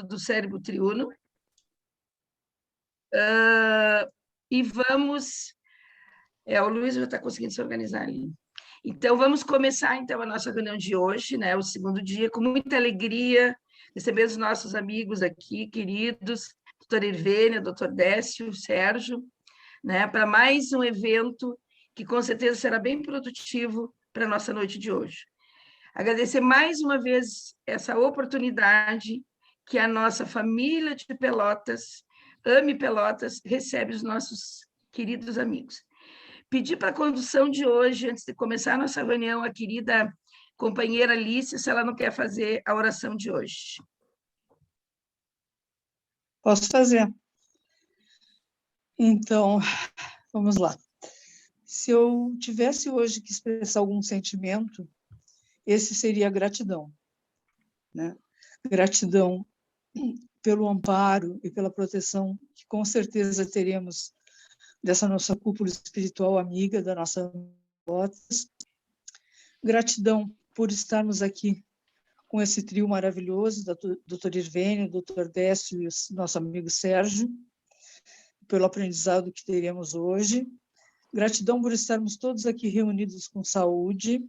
do cérebro triuno. E vamos... o Luiz já está conseguindo se organizar ali. Então, vamos começar, então, a nossa reunião de hoje, né, o segundo dia, com muita alegria, receber os nossos amigos aqui, queridos, doutora Irvênia, doutor Décio, Sérgio, né, para mais um evento que, com certeza, será bem produtivo para a nossa noite de hoje. Agradecer mais uma vez essa oportunidade que a nossa família de Pelotas, Ame Pelotas, recebe os nossos queridos amigos. Pedir para a condução de hoje, antes de começar a nossa reunião, a querida companheira Alice, se ela não quer fazer a oração de hoje. Posso fazer. Então, vamos lá. Se eu tivesse hoje que expressar algum sentimento, esse seria a gratidão, né? Gratidão pelo amparo e pela proteção que com certeza teremos dessa nossa cúpula espiritual amiga, da nossa Pelotas. Gratidão por estarmos aqui com esse trio maravilhoso, da doutora Irvênia, doutor Décio e o nosso amigo Sérgio, pelo aprendizado que teremos hoje. Gratidão por estarmos todos aqui reunidos com saúde.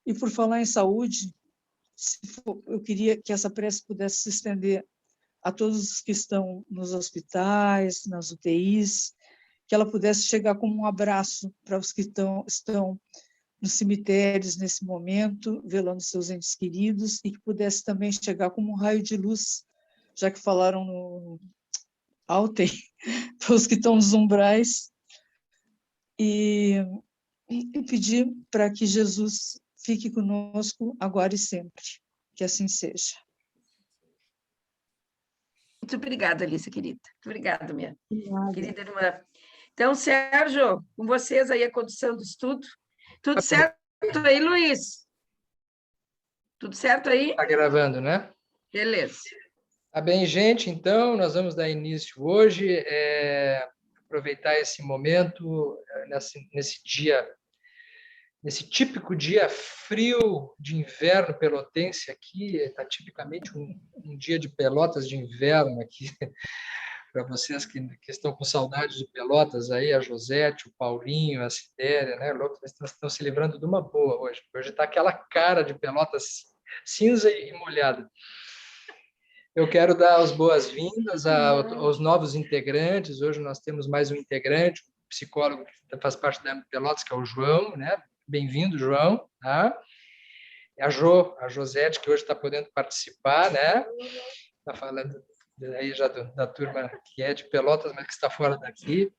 E por falar em saúde, eu queria que essa prece pudesse se estender a todos os que estão nos hospitais, nas UTIs, que ela pudesse chegar como um abraço para os que estão nos cemitérios nesse momento, velando seus entes queridos, e que pudesse também chegar como um raio de luz, já que falaram no UTI, para os que estão nos umbrais, e pedir para que Jesus fique conosco agora e sempre, que assim seja. Muito obrigada, Alice, querida. Muito obrigada, minha Obrigada. querida irmã. Então, Sérgio, com vocês aí a condução do estudo. Tudo certo aí, Luiz? Tudo certo aí? Está gravando, né? Beleza. Tá bem, gente, então, nós vamos dar início hoje, aproveitar esse momento, nesse dia, nesse típico dia frio de inverno pelotense aqui, está tipicamente um dia de Pelotas de inverno aqui, para vocês que estão com saudade de Pelotas, aí a Josete, o Paulinho, a Cidéria, né? Eles estão se livrando de uma boa hoje. Hoje está aquela cara de Pelotas cinza e molhada. Eu quero dar as boas-vindas aos novos integrantes. Hoje nós temos mais um integrante, um psicólogo que faz parte da Pelotas, que é o João, né? Bem-vindo, João. Tá? A Josete, que hoje está podendo participar, né? Está falando aí já da turma que é de Pelotas, mas que está fora daqui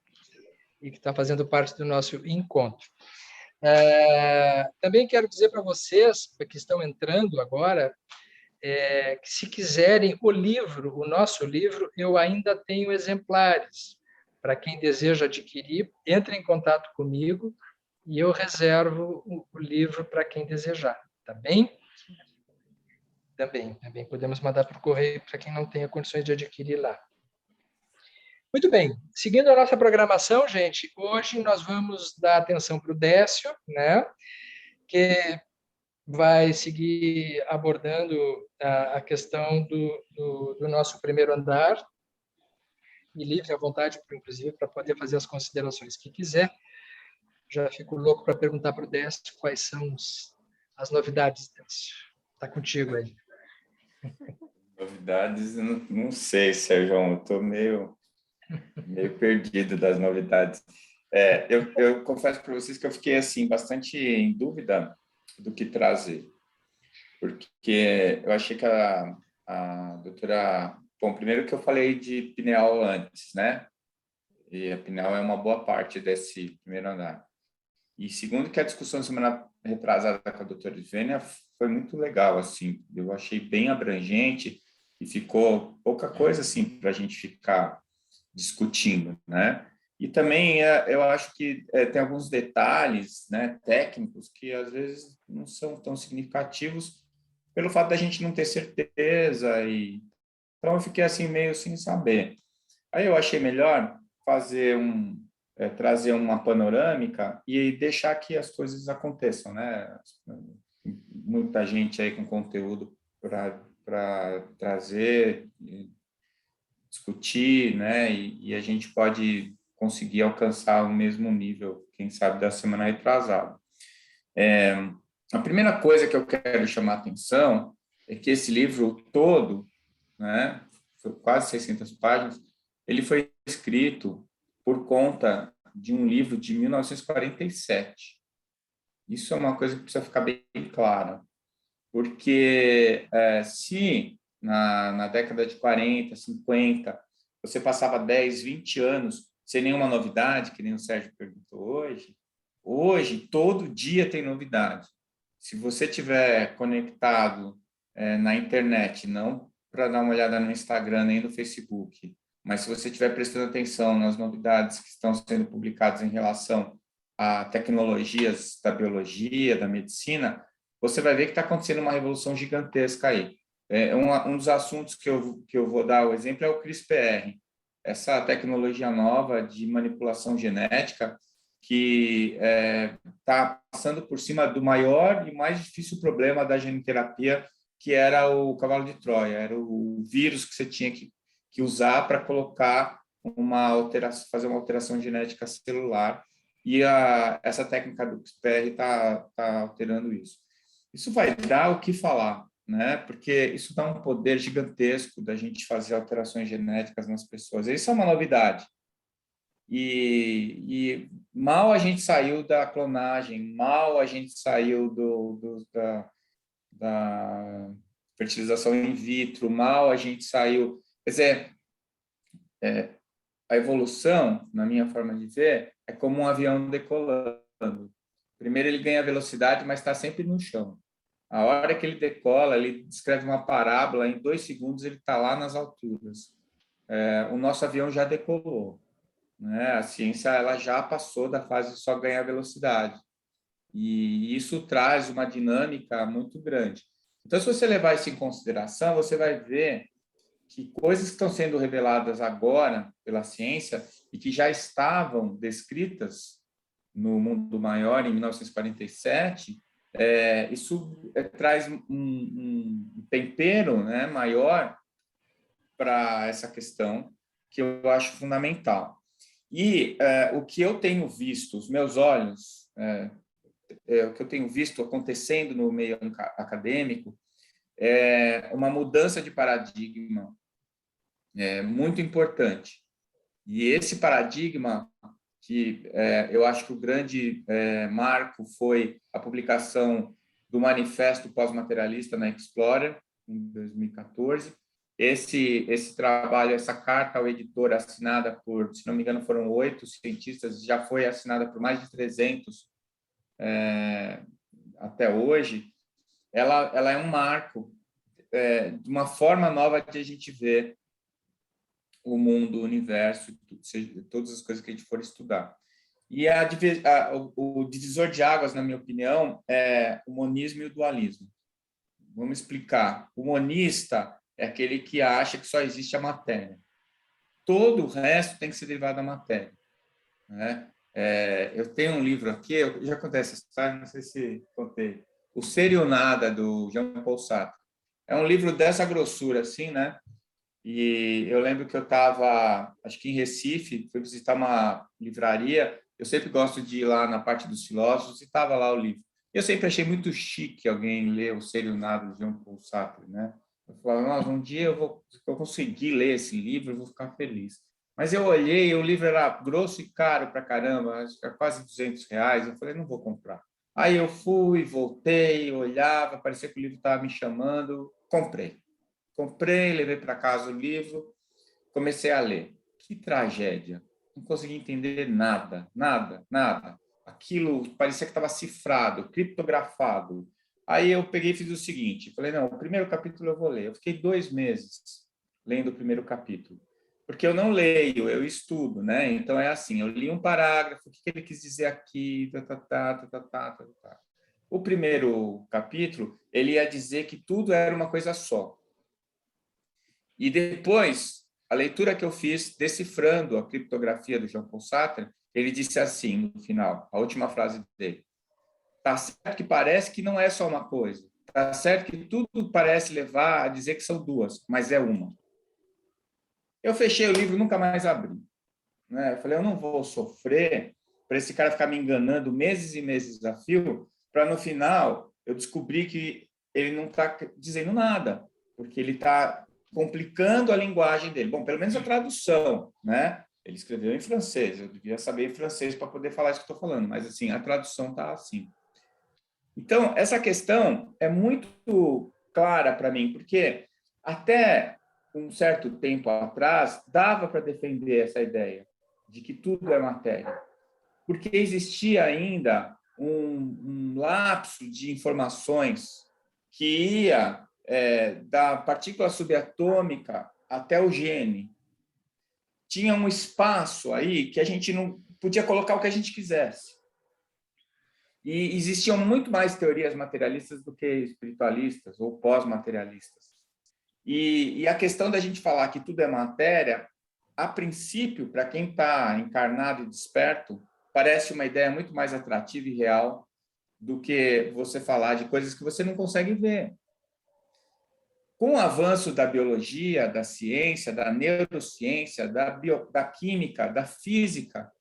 e que está fazendo parte do nosso encontro. Também quero dizer para vocês, que estão entrando agora, que se quiserem o nosso livro, eu ainda tenho exemplares. Para quem deseja adquirir, entre em contato comigo e eu reservo o livro para quem desejar, tá bem? Também podemos mandar por correio para quem não tenha condições de adquirir lá. Muito bem, seguindo a nossa programação, gente, hoje nós vamos dar atenção para o Décio, né, que vai seguir abordando a questão do nosso primeiro andar, e livre à vontade, inclusive, para poder fazer as considerações que quiser. Já fico louco para perguntar para o Décio quais são as novidades, Décio. Está contigo aí. Novidades, eu não sei, Sérgio, eu estou meio perdido das novidades. Eu confesso para vocês que eu fiquei assim bastante em dúvida do que trazer, porque eu achei que a doutora... Bom, primeiro que eu falei de pineal antes, né? E a pineal é uma boa parte desse primeiro andar. E segundo que a discussão semana retrasada com a doutora Ivênia foi muito legal, assim, eu achei bem abrangente e ficou pouca coisa, assim, para a gente ficar discutindo, né? E também eu acho que tem alguns detalhes, né, técnicos que às vezes não são tão significativos pelo fato da gente não ter certeza, e então eu fiquei assim meio sem saber. Aí eu achei melhor fazer trazer uma panorâmica e deixar que as coisas aconteçam, né? Muita gente aí com conteúdo para para trazer, discutir, né? E a gente pode conseguir alcançar o mesmo nível, quem sabe, da semana retrasada. A primeira coisa que eu quero chamar a atenção é que esse livro todo, né, quase 600 páginas, ele foi escrito por conta de um livro de 1947. Isso é uma coisa que precisa ficar bem clara, porque se na década de 40, 50, você passava 10, 20 anos sem nenhuma novidade, que nem o Sérgio perguntou hoje todo dia tem novidade. Se você estiver conectado na internet, não para dar uma olhada no Instagram nem no Facebook, mas se você estiver prestando atenção nas novidades que estão sendo publicadas em relação a tecnologias da biologia, da medicina, você vai ver que está acontecendo uma revolução gigantesca aí. Um dos assuntos que eu vou dar o exemplo é o CRISPR, essa tecnologia nova de manipulação genética que está passando por cima do maior e mais difícil problema da genoterapia, que era o cavalo de Troia, era o vírus que você tinha que usar para colocar fazer uma alteração genética celular, e essa técnica do CRISPR está alterando isso. Isso vai dar o que falar, né? Porque isso dá um poder gigantesco da gente fazer alterações genéticas nas pessoas. Isso é uma novidade. E mal a gente saiu da clonagem, mal a gente saiu da fertilização in vitro, mal a gente saiu... Quer dizer, a evolução, na minha forma de ver, é como um avião decolando. Primeiro ele ganha velocidade, mas está sempre no chão. A hora que ele decola, ele descreve uma parábola, em 2 segundos ele está lá nas alturas. O nosso avião já decolou, né? A ciência ela já passou da fase de só ganhar velocidade. E isso traz uma dinâmica muito grande. Então, se você levar isso em consideração, você vai ver que coisas que estão sendo reveladas agora pela ciência e que já estavam descritas no Mundo Maior, em 1947, isso traz um tempero, né, maior para essa questão, que eu acho fundamental. E o que eu tenho visto, os meus olhos, o que eu tenho visto acontecendo no meio acadêmico, é uma mudança de paradigma muito importante. E esse paradigma, que eu acho que o grande marco foi a publicação do Manifesto Pós-Materialista na Explorer, em 2014. Esse trabalho, essa carta ao editor, assinada por, se não me engano, foram 8 cientistas, já foi assinada por mais de 300 até hoje. Ela é um marco de uma forma nova de a gente ver o mundo, o universo, todas as coisas que a gente for estudar. E o divisor de águas, na minha opinião, é o monismo e o dualismo. Vamos explicar. O monista é aquele que acha que só existe a matéria. Todo o resto tem que ser derivado da matéria, né? Eu tenho um livro aqui, eu já contei essa história, não sei se contei. O Ser e o Nada, do Jean-Paul Sartre. É um livro dessa grossura, assim, né? E eu lembro que eu estava, acho que em Recife, fui visitar uma livraria. Eu sempre gosto de ir lá na parte dos filósofos, e estava lá o livro. Eu sempre achei muito chique alguém ler O Ser e o Nada, de Jean-Paul Sartre, né? Eu falava, nossa, um dia eu conseguir ler esse livro, eu vou ficar feliz. Mas eu olhei, o livro era grosso e caro pra caramba, acho que era quase R$200. Eu falei, não vou comprar. Aí eu fui, voltei, olhava, parecia que o livro estava me chamando, comprei. Comprei, levei para casa o livro, comecei a ler. Que tragédia! Não consegui entender nada, nada, nada. Aquilo parecia que estava cifrado, criptografado. Aí eu peguei e fiz o seguinte, falei, não, o primeiro capítulo eu vou ler. Eu fiquei 2 meses lendo o primeiro capítulo, porque eu não leio, eu estudo, né? Então é assim, eu li um parágrafo, o que ele quis dizer aqui, O primeiro capítulo, ele ia dizer que tudo era uma coisa só. E depois, a leitura que eu fiz, decifrando a criptografia do Jean-Paul Sartre, ele disse assim, no final, a última frase dele: tá certo que parece que não é só uma coisa, tá certo que tudo parece levar a dizer que são duas, mas é uma. Eu fechei o livro e nunca mais abri. Né? Eu falei, eu não vou sofrer para esse cara ficar me enganando meses e meses a fio, para no final eu descobrir que ele não está dizendo nada, porque ele está complicando a linguagem dele. Bom, pelo menos a tradução, né? Ele escreveu em francês, eu devia saber em francês para poder falar isso que estou falando, mas assim, a tradução está assim. Então, essa questão é muito clara para mim, porque até um certo tempo atrás dava para defender essa ideia de que tudo é matéria, porque existia ainda um lapso de informações que ia da partícula subatômica até o gene. Tinha um espaço aí que a gente não podia colocar o que a gente quisesse. E existiam muito mais teorias materialistas do que espiritualistas ou pós-materialistas. E a questão da gente falar que tudo é matéria, a princípio, para quem está encarnado e desperto, parece uma ideia muito mais atrativa e real do que você falar de coisas que você não consegue ver. Com o avanço da biologia, da ciência, da neurociência, da química, da física,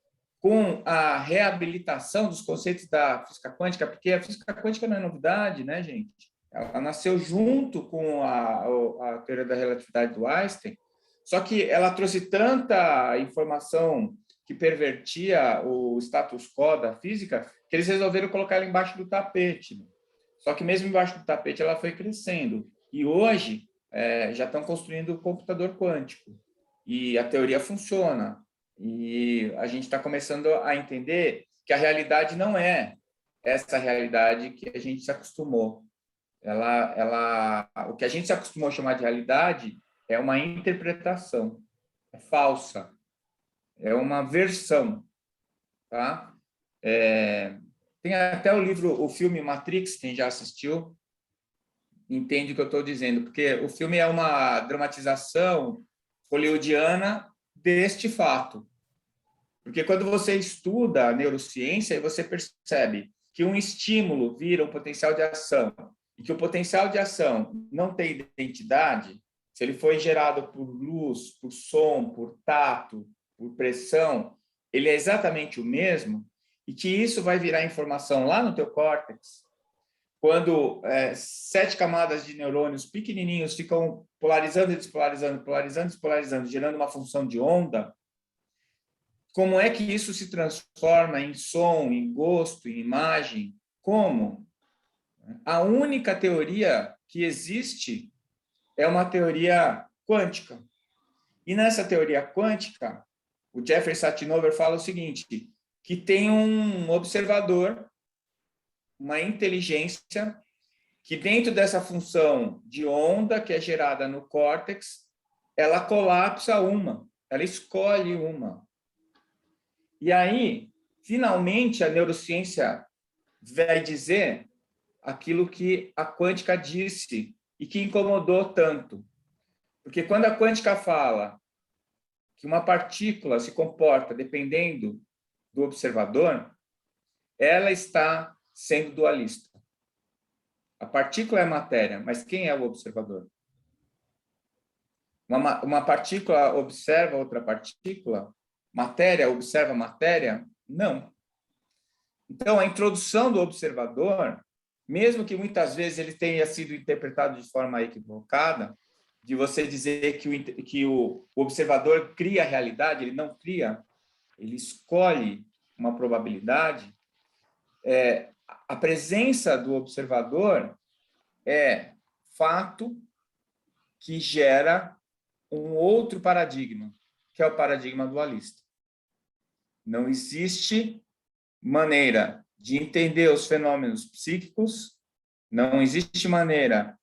com a reabilitação dos conceitos da física quântica, porque a física quântica não é novidade, né, gente? Ela nasceu junto com a teoria da relatividade do Einstein, só que ela trouxe tanta informação que pervertia o status quo da física que eles resolveram colocar ela embaixo do tapete. Só que mesmo embaixo do tapete ela foi crescendo. E hoje já estão construindo o computador quântico. E a teoria funciona. E a gente está começando a entender que a realidade não é essa realidade que a gente se acostumou. O que a gente se acostumou a chamar de realidade é uma interpretação, é falsa, é uma versão, tá? Tem até o filme Matrix, quem já assistiu entende o que eu estou dizendo, porque o filme é uma dramatização hollywoodiana deste fato. Porque quando você estuda a neurociência, você percebe que um estímulo vira um potencial de ação, e que o potencial de ação não tem identidade, se ele foi gerado por luz, por som, por tato, por pressão, ele é exatamente o mesmo, e que isso vai virar informação lá no teu córtex, quando 7 camadas de neurônios pequenininhos ficam polarizando e despolarizando, polarizando e despolarizando, gerando uma função de onda. Como é que isso se transforma em som, em gosto, em imagem? Como? A única teoria que existe é uma teoria quântica. E nessa teoria quântica, o Jeffrey Satinover fala o seguinte, que tem um observador, uma inteligência, que dentro dessa função de onda que é gerada no córtex, ela colapsa uma, ela escolhe uma. E aí, finalmente, a neurociência vai dizer aquilo que a quântica disse e que incomodou tanto. Porque quando a quântica fala que uma partícula se comporta dependendo do observador, ela está sendo dualista. A partícula é matéria, mas quem é o observador? Uma partícula observa outra partícula? Matéria observa matéria? Não. Então, a introdução do observador, mesmo que muitas vezes ele tenha sido interpretado de forma equivocada, de você dizer que o observador cria a realidade, ele não cria, ele escolhe uma probabilidade, a presença do observador é fato que gera um outro paradigma, que é o paradigma dualista. Não existe maneira de entender os fenômenos psíquicos, não existe maneira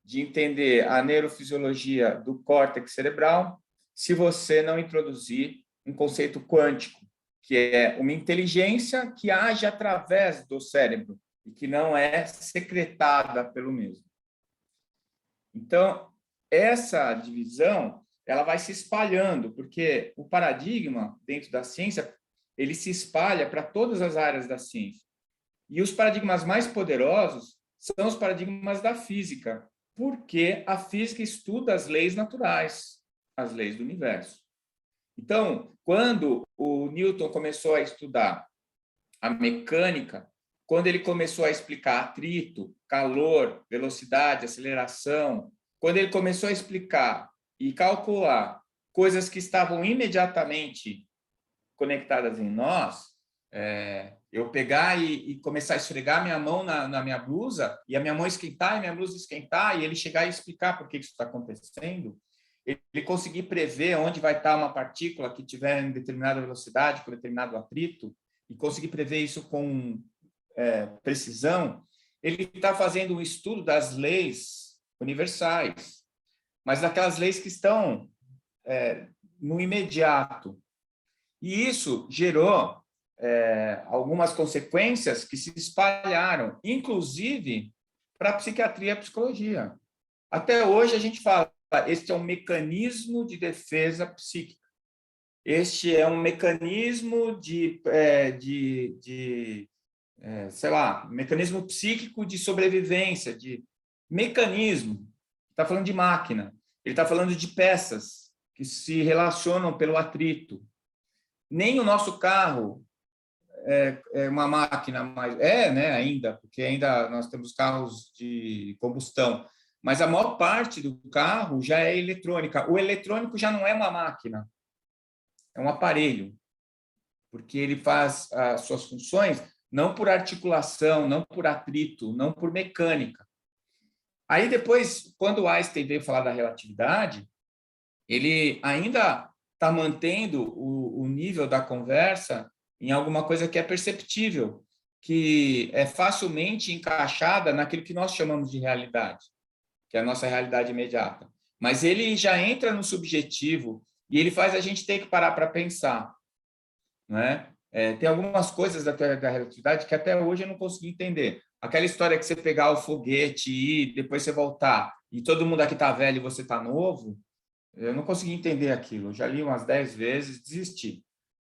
de entender a neurofisiologia do córtex cerebral se você não introduzir um conceito quântico, que é uma inteligência que age através do cérebro e que não é secretada pelo mesmo. Então, essa divisão ela vai se espalhando, porque o paradigma dentro da ciência ele se espalha para todas as áreas da ciência. E os paradigmas mais poderosos são os paradigmas da física, porque a física estuda as leis naturais, as leis do universo. Então, quando o Newton começou a estudar a mecânica, quando ele começou a explicar atrito, calor, velocidade, aceleração, quando ele começou a explicar e calcular coisas que estavam imediatamente conectadas em nós, eu pegar e começar a esfregar minha mão na minha blusa, e a minha mão esquentar, e a minha blusa esquentar, e ele chegar e explicar por que isso está acontecendo, ele conseguir prever onde vai estar uma partícula que tiver em determinada velocidade, com determinado atrito, e conseguir prever isso com precisão, ele está fazendo um estudo das leis universais, mas daquelas leis que estão no imediato. E isso gerou algumas consequências que se espalharam, inclusive para a psiquiatria e a psicologia. Até hoje a gente fala, este é um mecanismo de defesa psíquica. Este é um mecanismo sei lá, mecanismo psíquico de sobrevivência, de mecanismo. Está falando de máquina. Ele está falando de peças que se relacionam pelo atrito. Nem o nosso carro é uma máquina mais... né, ainda, porque ainda nós temos carros de combustão. Mas a maior parte do carro já é eletrônica. O eletrônico já não é uma máquina. É um aparelho, porque ele faz as suas funções não por articulação, não por atrito, não por mecânica. Aí depois, quando Einstein veio falar da relatividade, ele ainda está mantendo o nível da conversa em alguma coisa que é perceptível, que é facilmente encaixada naquilo que nós chamamos de realidade, que é a nossa realidade imediata. Mas ele já entra no subjetivo e ele faz a gente ter que parar para pensar, né? Tem algumas coisas da teoria da relatividade que até hoje eu não consegui entender. Aquela história que você pegar o foguete e depois você voltar, e todo mundo aqui está velho e você está novo, eu não consegui entender aquilo. Eu já li umas 10 vezes, desisti,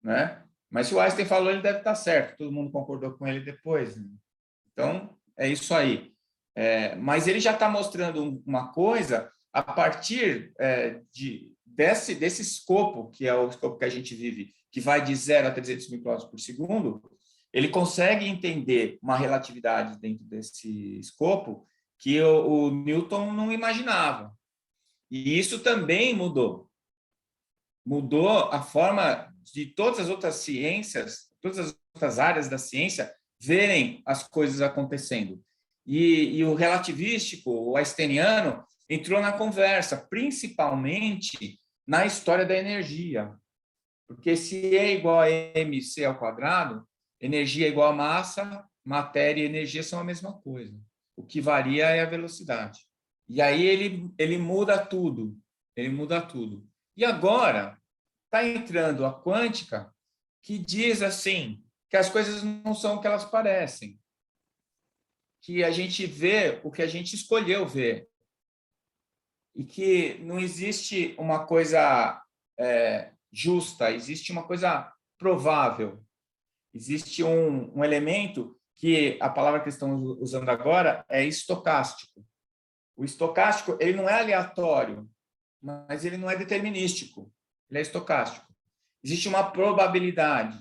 né? Mas se o Einstein falou, ele deve estar certo. Todo mundo concordou com ele depois, né? Então, é isso aí. Mas ele já está mostrando uma coisa a partir desse escopo, que é o escopo que a gente vive, que vai de 0 a 300 mil km por segundo, ele consegue entender uma relatividade dentro desse escopo que o Newton não imaginava. E isso também mudou. Mudou a forma de todas as outras ciências, todas as outras áreas da ciência, verem as coisas acontecendo. E o relativístico, o einsteiniano, entrou na conversa, principalmente na história da energia. Porque se E igual a mc ao quadrado, energia é igual a massa, matéria e energia são a mesma coisa. O que varia é a velocidade. E aí ele muda tudo. Ele muda tudo. E agora está entrando a quântica, que diz assim, que as coisas não são o que elas parecem. Que a gente vê o que a gente escolheu ver. E que não existe uma coisa justa, existe uma coisa provável. Existe um elemento que a palavra que estão usando agora é estocástico. O estocástico, ele não é aleatório, mas ele não é determinístico, ele é estocástico. Existe uma probabilidade.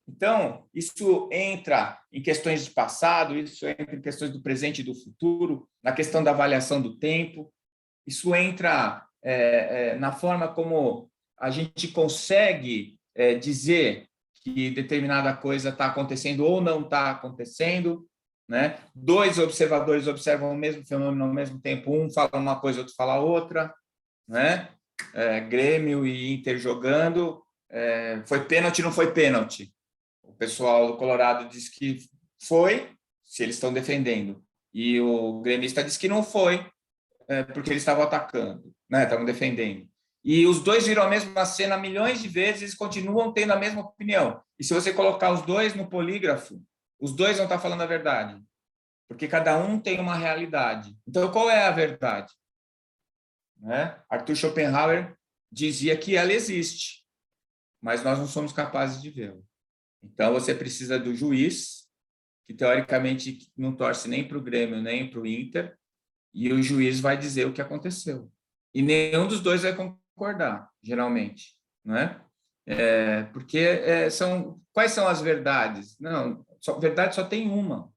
Então, isso entra em questões de passado, isso entra em questões do presente e do futuro, na questão da avaliação do tempo, isso entra na forma como a gente consegue dizer que determinada coisa está acontecendo ou não está acontecendo, né? Dois observadores observam o mesmo fenômeno ao mesmo tempo, um fala uma coisa, outro fala outra, né? Grêmio e Inter jogando, foi pênalti, não foi pênalti. O pessoal do Colorado diz que foi, se eles estão defendendo, e o gremista diz que não foi, porque eles estavam atacando, né? Estavam defendendo. E os dois viram a mesma cena milhões de vezes e continuam tendo a mesma opinião. E se você colocar os dois no polígrafo, os dois vão estar falando a verdade, porque cada um tem uma realidade. Então, qual é a verdade? Né? Arthur Schopenhauer dizia que ela existe, mas nós não somos capazes de vê-la. Então, você precisa do juiz, que teoricamente não torce nem para o Grêmio, nem para o Inter, e o juiz vai dizer o que aconteceu. E nenhum dos dois vai concordar, geralmente, não é? Porque quais são as verdades? Não, verdade só tem uma,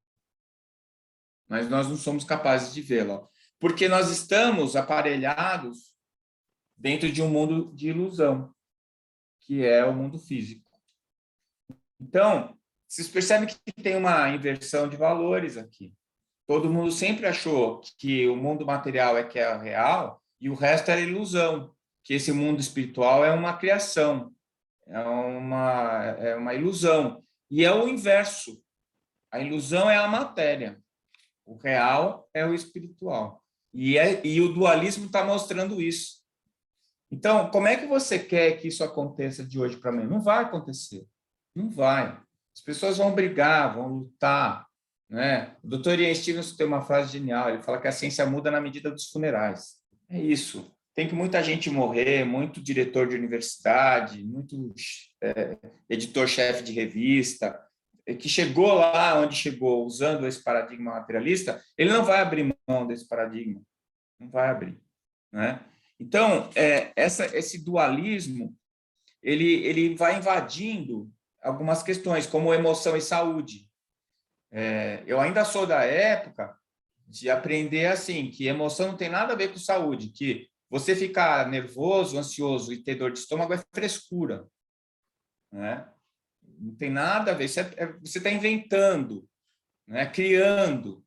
mas nós não somos capazes de vê-la, porque nós estamos aparelhados dentro de um mundo de ilusão, que é o mundo físico. Então, vocês percebem que tem uma inversão de valores aqui. Todo mundo sempre achou que o mundo material é que é real e o resto era ilusão, que esse mundo espiritual é uma criação, é uma ilusão. E é o inverso. A ilusão é a matéria, o real é o espiritual. E o dualismo está mostrando isso. Então, como é que você quer que isso aconteça de hoje para amanhã? Não vai acontecer. Não vai. As pessoas vão brigar, vão lutar, né? O Dr. Ian Stevenson tem uma frase genial, ele fala que a ciência muda na medida dos funerais. É isso. Tem que muita gente morrer, muito diretor de universidade, muito editor-chefe de revista, que chegou lá onde chegou usando esse paradigma materialista, ele não vai abrir mão desse paradigma. Não vai abrir, né? Então, esse dualismo, ele vai invadindo algumas questões, como emoção e saúde. Eu ainda sou da época de aprender assim, que emoção não tem nada a ver com saúde, que você ficar nervoso, ansioso e ter dor de estômago é frescura, né? Não tem nada a ver, você está inventando, né? Criando.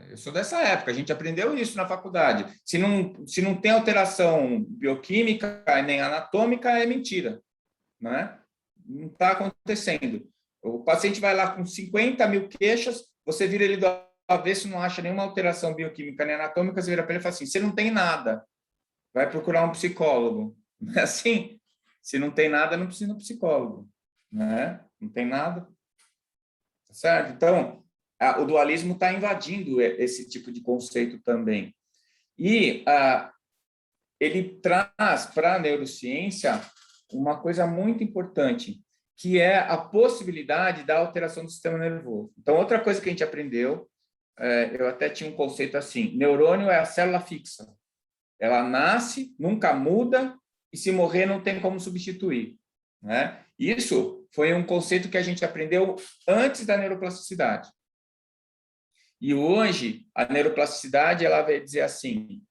Eu sou dessa época, a gente aprendeu isso na faculdade. Se não tem alteração bioquímica nem anatômica, é mentira, né? Não está acontecendo. O paciente vai lá com 50 mil queixas, você vira ele do avesso, não acha nenhuma alteração bioquímica nem anatômica, você vira para ele e fala assim, você não tem nada, vai procurar um psicólogo. Não é assim? Se não tem nada, não precisa de um psicólogo, né? Não tem nada, tá certo? Então, o dualismo está invadindo esse tipo de conceito também. E ele traz para a neurociência uma coisa muito importante, que é a possibilidade da alteração do sistema nervoso. Então, outra coisa que a gente aprendeu, eu até tinha um conceito assim, neurônio é a célula fixa. Ela nasce, nunca muda, e se morrer não tem como substituir, né? Isso foi um conceito que a gente aprendeu antes da neuroplasticidade. E hoje, a neuroplasticidade ela vai dizer assim,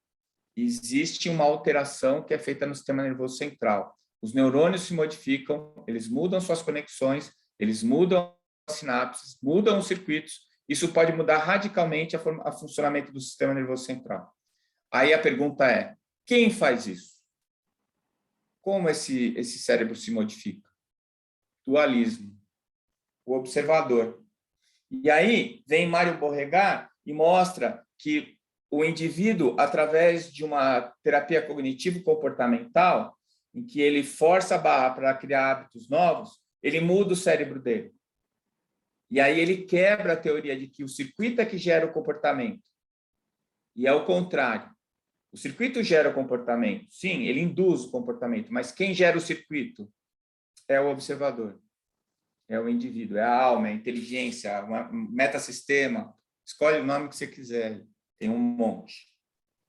existe uma alteração que é feita no sistema nervoso central. Os neurônios se modificam, eles mudam suas conexões, eles mudam as sinapses, mudam os circuitos. Isso pode mudar radicalmente o funcionamento do sistema nervoso central. Aí a pergunta é, quem faz isso? Como esse cérebro se modifica? Dualismo. O observador. E aí vem Mário Borregar e mostra que o indivíduo, através de uma terapia cognitivo-comportamental, em que ele força a barra para criar hábitos novos, ele muda o cérebro dele. E aí ele quebra a teoria de que o circuito é que gera o comportamento. E é o contrário. O circuito gera o comportamento. Sim, ele induz o comportamento, mas quem gera o circuito é o observador. É o indivíduo, é a alma, é a inteligência, um metasistema. Escolhe o nome que você quiser. Tem um monte.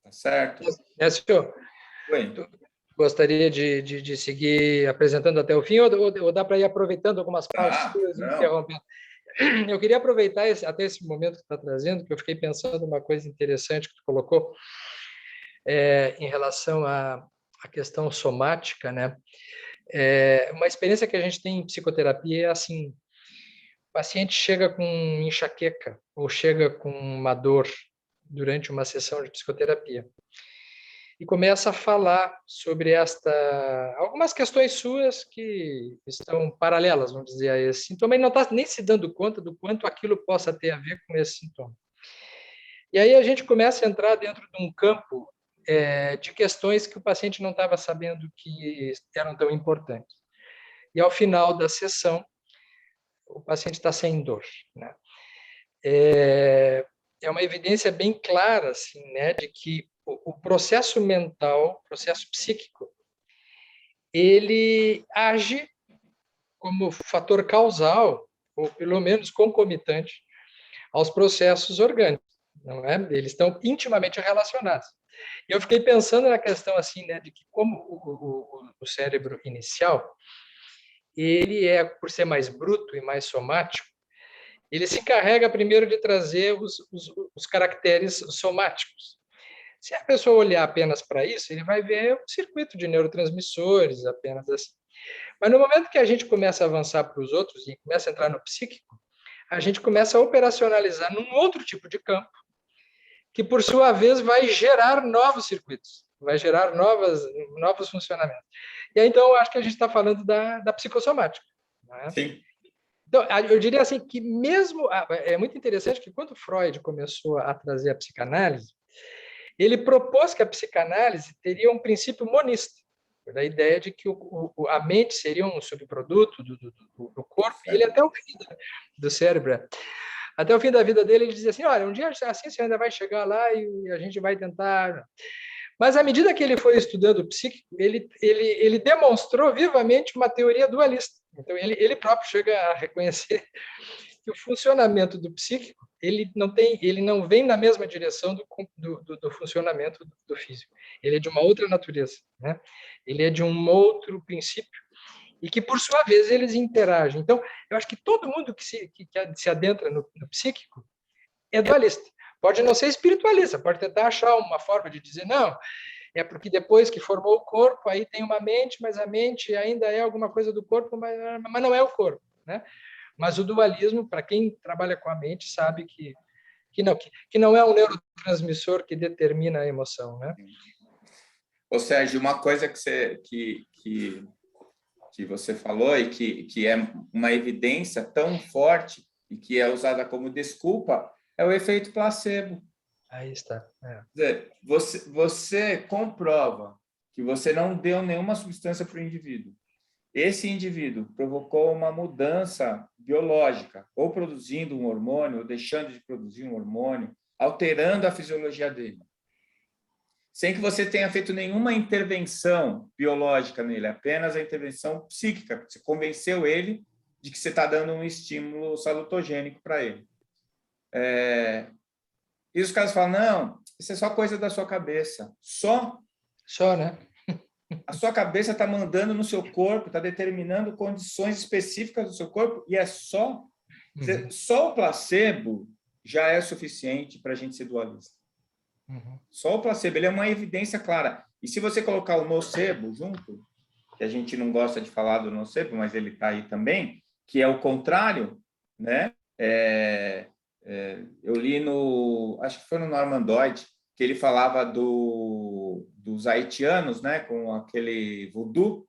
Tá certo? Senhor, Oi. Gostaria de seguir apresentando até o fim, ou dá para ir aproveitando algumas partes suas, interrompendo? Eu queria aproveitar até esse momento que está trazendo, que eu fiquei pensando uma coisa interessante que tu colocou em relação à questão somática, né? Uma experiência que a gente tem em psicoterapia é assim, o paciente chega com enxaqueca ou chega com uma dor durante uma sessão de psicoterapia e começa a falar sobre algumas questões suas que estão paralelas, vamos dizer, a esse sintoma, e não está nem se dando conta do quanto aquilo possa ter a ver com esse sintoma. E aí a gente começa a entrar dentro de um campo de questões que o paciente não estava sabendo que eram tão importantes. E ao final da sessão, o paciente está sem dor, né? É uma evidência bem clara, assim, né, de que o processo mental, o processo psíquico, ele age como fator causal, ou pelo menos concomitante, aos processos orgânicos, não é? Eles estão intimamente relacionados. E eu fiquei pensando na questão assim, né, de que como o cérebro inicial, ele é, por ser mais bruto e mais somático, ele se encarrega primeiro de trazer os caracteres somáticos. Se a pessoa olhar apenas para isso, ele vai ver o circuito de neurotransmissores, apenas assim. Mas no momento que a gente começa a avançar para os outros e começa a entrar no psíquico, a gente começa a operacionalizar num outro tipo de campo, que por sua vez vai gerar novos circuitos, vai gerar novos funcionamentos. E aí, então, eu acho que a gente está falando da psicossomática. Não é? Sim. Então, eu diria assim que mesmo... É muito interessante que quando Freud começou a trazer a psicanálise, ele propôs que a psicanálise teria um princípio monista, da ideia de que a mente seria um subproduto do corpo, e ele até o fim do cérebro. Até o fim da vida dele, ele dizia assim, olha, um dia assim você ainda vai chegar lá e a gente vai tentar... Mas, à medida que ele foi estudando o psíquico, ele demonstrou vivamente uma teoria dualista. Então, ele próprio chega a reconhecer que o funcionamento do psíquico ele não vem na mesma direção do funcionamento do físico. Ele é de uma outra natureza, né? Ele é de um outro princípio e que, por sua vez, eles interagem. Então, eu acho que todo mundo que se adentra no psíquico é dualista. Pode não ser espiritualista, pode tentar achar uma forma de dizer, não, é porque depois que formou o corpo, aí tem uma mente, mas a mente ainda é alguma coisa do corpo, mas não é o corpo, né? Mas o dualismo, para quem trabalha com a mente, sabe que não é um neurotransmissor que determina a emoção, né? Ou seja, uma coisa que você falou e que é uma evidência tão forte e que é usada como desculpa é o efeito placebo. Aí está. É. Quer dizer, você comprova que você não deu nenhuma substância para o indivíduo. Esse indivíduo provocou uma mudança biológica, ou produzindo um hormônio, ou deixando de produzir um hormônio, alterando a fisiologia dele. Sem que você tenha feito nenhuma intervenção biológica nele, apenas a intervenção psíquica. Você convenceu ele de que você está dando um estímulo salutogênico para ele. E os caras falam, não, isso é só coisa da sua cabeça. Só, né? A sua cabeça está mandando no seu corpo, está determinando condições específicas do seu corpo, e é só... Só o placebo já é suficiente para a gente ser dualista. Só o placebo, ele é uma evidência clara. E se você colocar o nocebo junto, que a gente não gosta de falar do nocebo, mas ele está aí também, que é o contrário, né? Eu li acho que foi no Norman Doidge, que ele falava dos haitianos, né, com aquele voodoo,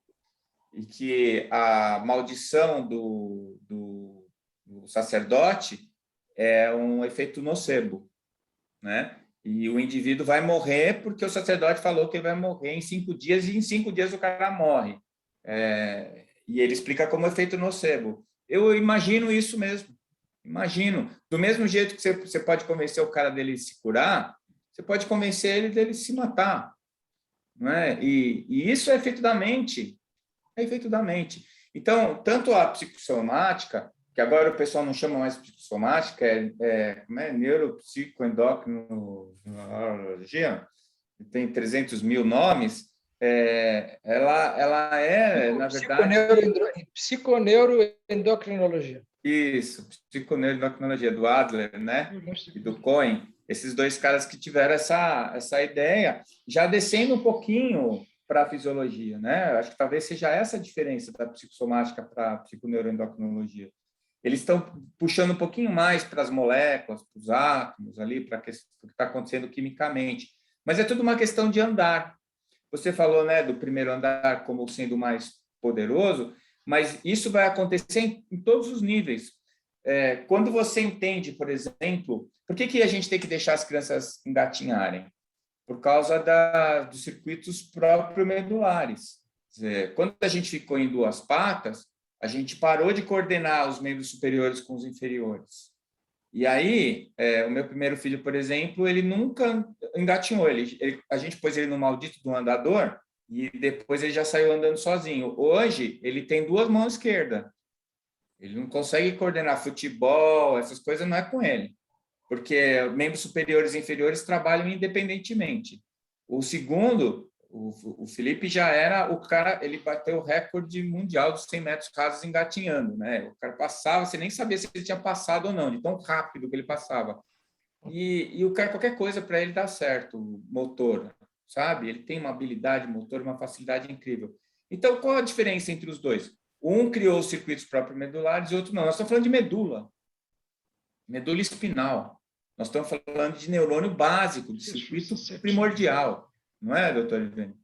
e que a maldição do sacerdote é um efeito nocebo, né? E o indivíduo vai morrer porque o sacerdote falou que ele vai morrer em 5 dias, e em 5 dias o cara morre. E ele explica como efeito nocebo. Eu imagino isso mesmo. Imagino. Do mesmo jeito que você pode convencer o cara dele se curar, você pode convencer ele dele se matar. Não é? E isso é efeito da mente. É efeito da mente. Então, tanto a psicossomática, que agora o pessoal não chama mais psicossomática, como é? Neuropsicoendocrinologia, tem 300 mil nomes, ela é, na verdade... Psiconeuroendocrinologia. Isso, psiconeuroendocrinologia, do Adler, né? E do Cohen. Esses dois caras que tiveram essa ideia, já descendo um pouquinho para a fisiologia, né? Acho que talvez seja essa a diferença da psicossomática para a psiconeuroendocrinologia. Eles estão puxando um pouquinho mais para as moléculas, para os átomos ali, para o que está acontecendo quimicamente. Mas é tudo uma questão de andar. Você falou, né, do primeiro andar como sendo mais poderoso, mas isso vai acontecer em todos os níveis. Quando você entende, por exemplo, por que a gente tem que deixar as crianças engatinharem? Por causa dos circuitos próprio-medulares. Quando a gente ficou em 2 patas, a gente parou de coordenar os membros superiores com os inferiores. E aí, o meu primeiro filho, por exemplo, ele nunca engatinhou. A gente pôs ele no maldito do andador e depois ele já saiu andando sozinho. Hoje, ele tem 2 mãos esquerdas. Ele não consegue coordenar futebol, essas coisas não é com ele. porque membros superiores e inferiores trabalham independentemente. O segundo, o Felipe já era o cara, ele bateu o recorde mundial dos 100 metros rasos engatinhando, né? O cara passava, você nem sabia se ele tinha passado ou não, de tão rápido que ele passava. E o cara, qualquer coisa para ele dá certo, o motor, sabe? Ele tem uma habilidade motor, uma facilidade incrível. Então, qual a diferença entre os dois? Um criou os circuitos próprios medulares e outro não. Nós estamos falando de medula espinal. Nós estamos falando de neurônio básico, de circuito primordial, não é, doutor Ivene?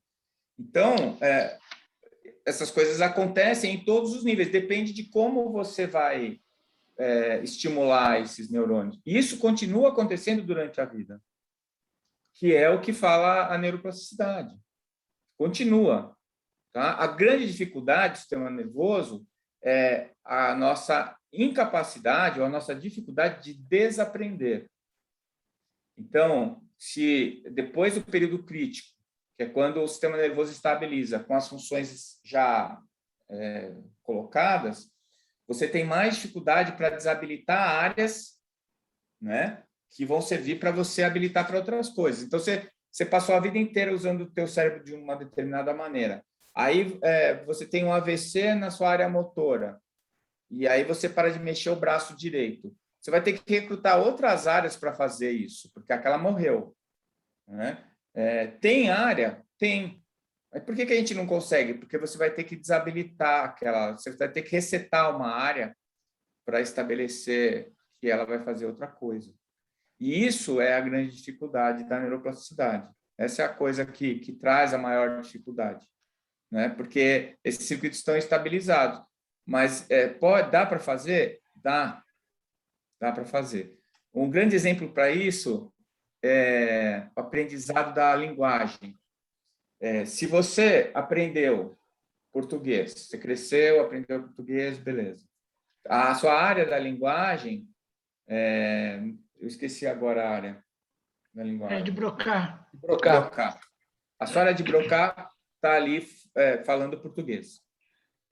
Então, essas coisas acontecem em todos os níveis, depende de como você vai estimular esses neurônios. E isso continua acontecendo durante a vida, que é o que fala a neuroplasticidade. Continua. Tá? A grande dificuldade do sistema nervoso é a nossa incapacidade ou a nossa dificuldade de desaprender. Então, se depois do período crítico, que é quando o sistema nervoso estabiliza com as funções já colocadas, você tem mais dificuldade para desabilitar áreas, né, que vão servir para você habilitar para outras coisas. Então, você passou a vida inteira usando o teu cérebro de uma determinada maneira. Aí você tem um AVC na sua área motora, e aí você para de mexer o braço direito. Você vai ter que recrutar outras áreas para fazer isso, porque aquela morreu. Né? Tem área? Tem. Mas por que a gente não consegue? Porque você vai ter que desabilitar aquela, você vai ter que resetar uma área para estabelecer que ela vai fazer outra coisa. E isso é a grande dificuldade da neuroplasticidade. Essa é a coisa que traz a maior dificuldade, né? Porque esses circuitos estão estabilizados. Mas dá para fazer? Dá para fazer. Um grande exemplo para isso é o aprendizado da linguagem. Se você aprendeu português, você cresceu, aprendeu português, beleza. A sua área da linguagem, eu esqueci agora a área da linguagem. De Broca. Broca. A sua área de Broca está ali falando português.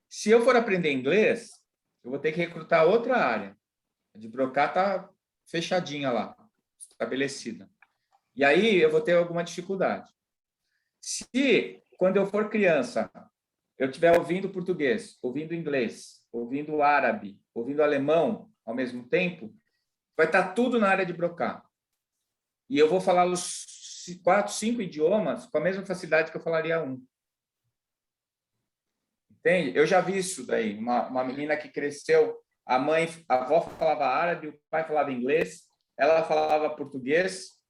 Se eu for aprender inglês, eu vou ter que recrutar outra área. A de Broca está fechadinha lá, estabelecida. E aí eu vou ter alguma dificuldade. Se, quando eu for criança, eu estiver ouvindo português, ouvindo inglês, ouvindo árabe, ouvindo alemão ao mesmo tempo, vai estar tudo na área de Broca. E eu vou falar os 4, 5 idiomas com a mesma facilidade que eu falaria um. Entende? Eu já vi isso daí. Uma menina que cresceu, a avó falava árabe, o pai falava inglês, ela falava português,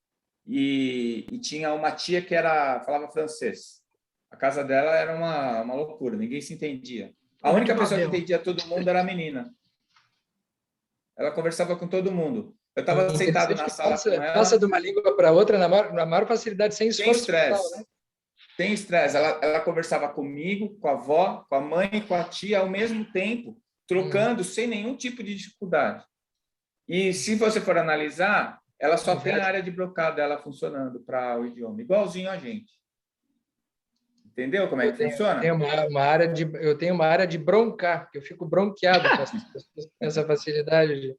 e tinha uma tia que falava francês. A casa dela era uma loucura, ninguém se entendia. A única pessoa que entendia todo mundo era a menina. Ela conversava com todo mundo. Eu estava sentado na sala com ela. Passa de uma língua para outra na maior facilidade, sem esforço. Sem estresse. Né? Sem estresse. Ela conversava comigo, com a avó, com a mãe e com a tia ao mesmo tempo, trocando sem nenhum tipo de dificuldade. E se você for analisar, ela só tem a área de Broca dela funcionando para o idioma, igualzinho a gente. Entendeu como é que funciona? Eu tenho uma área de broncar, porque eu fico bronqueado com essa facilidade de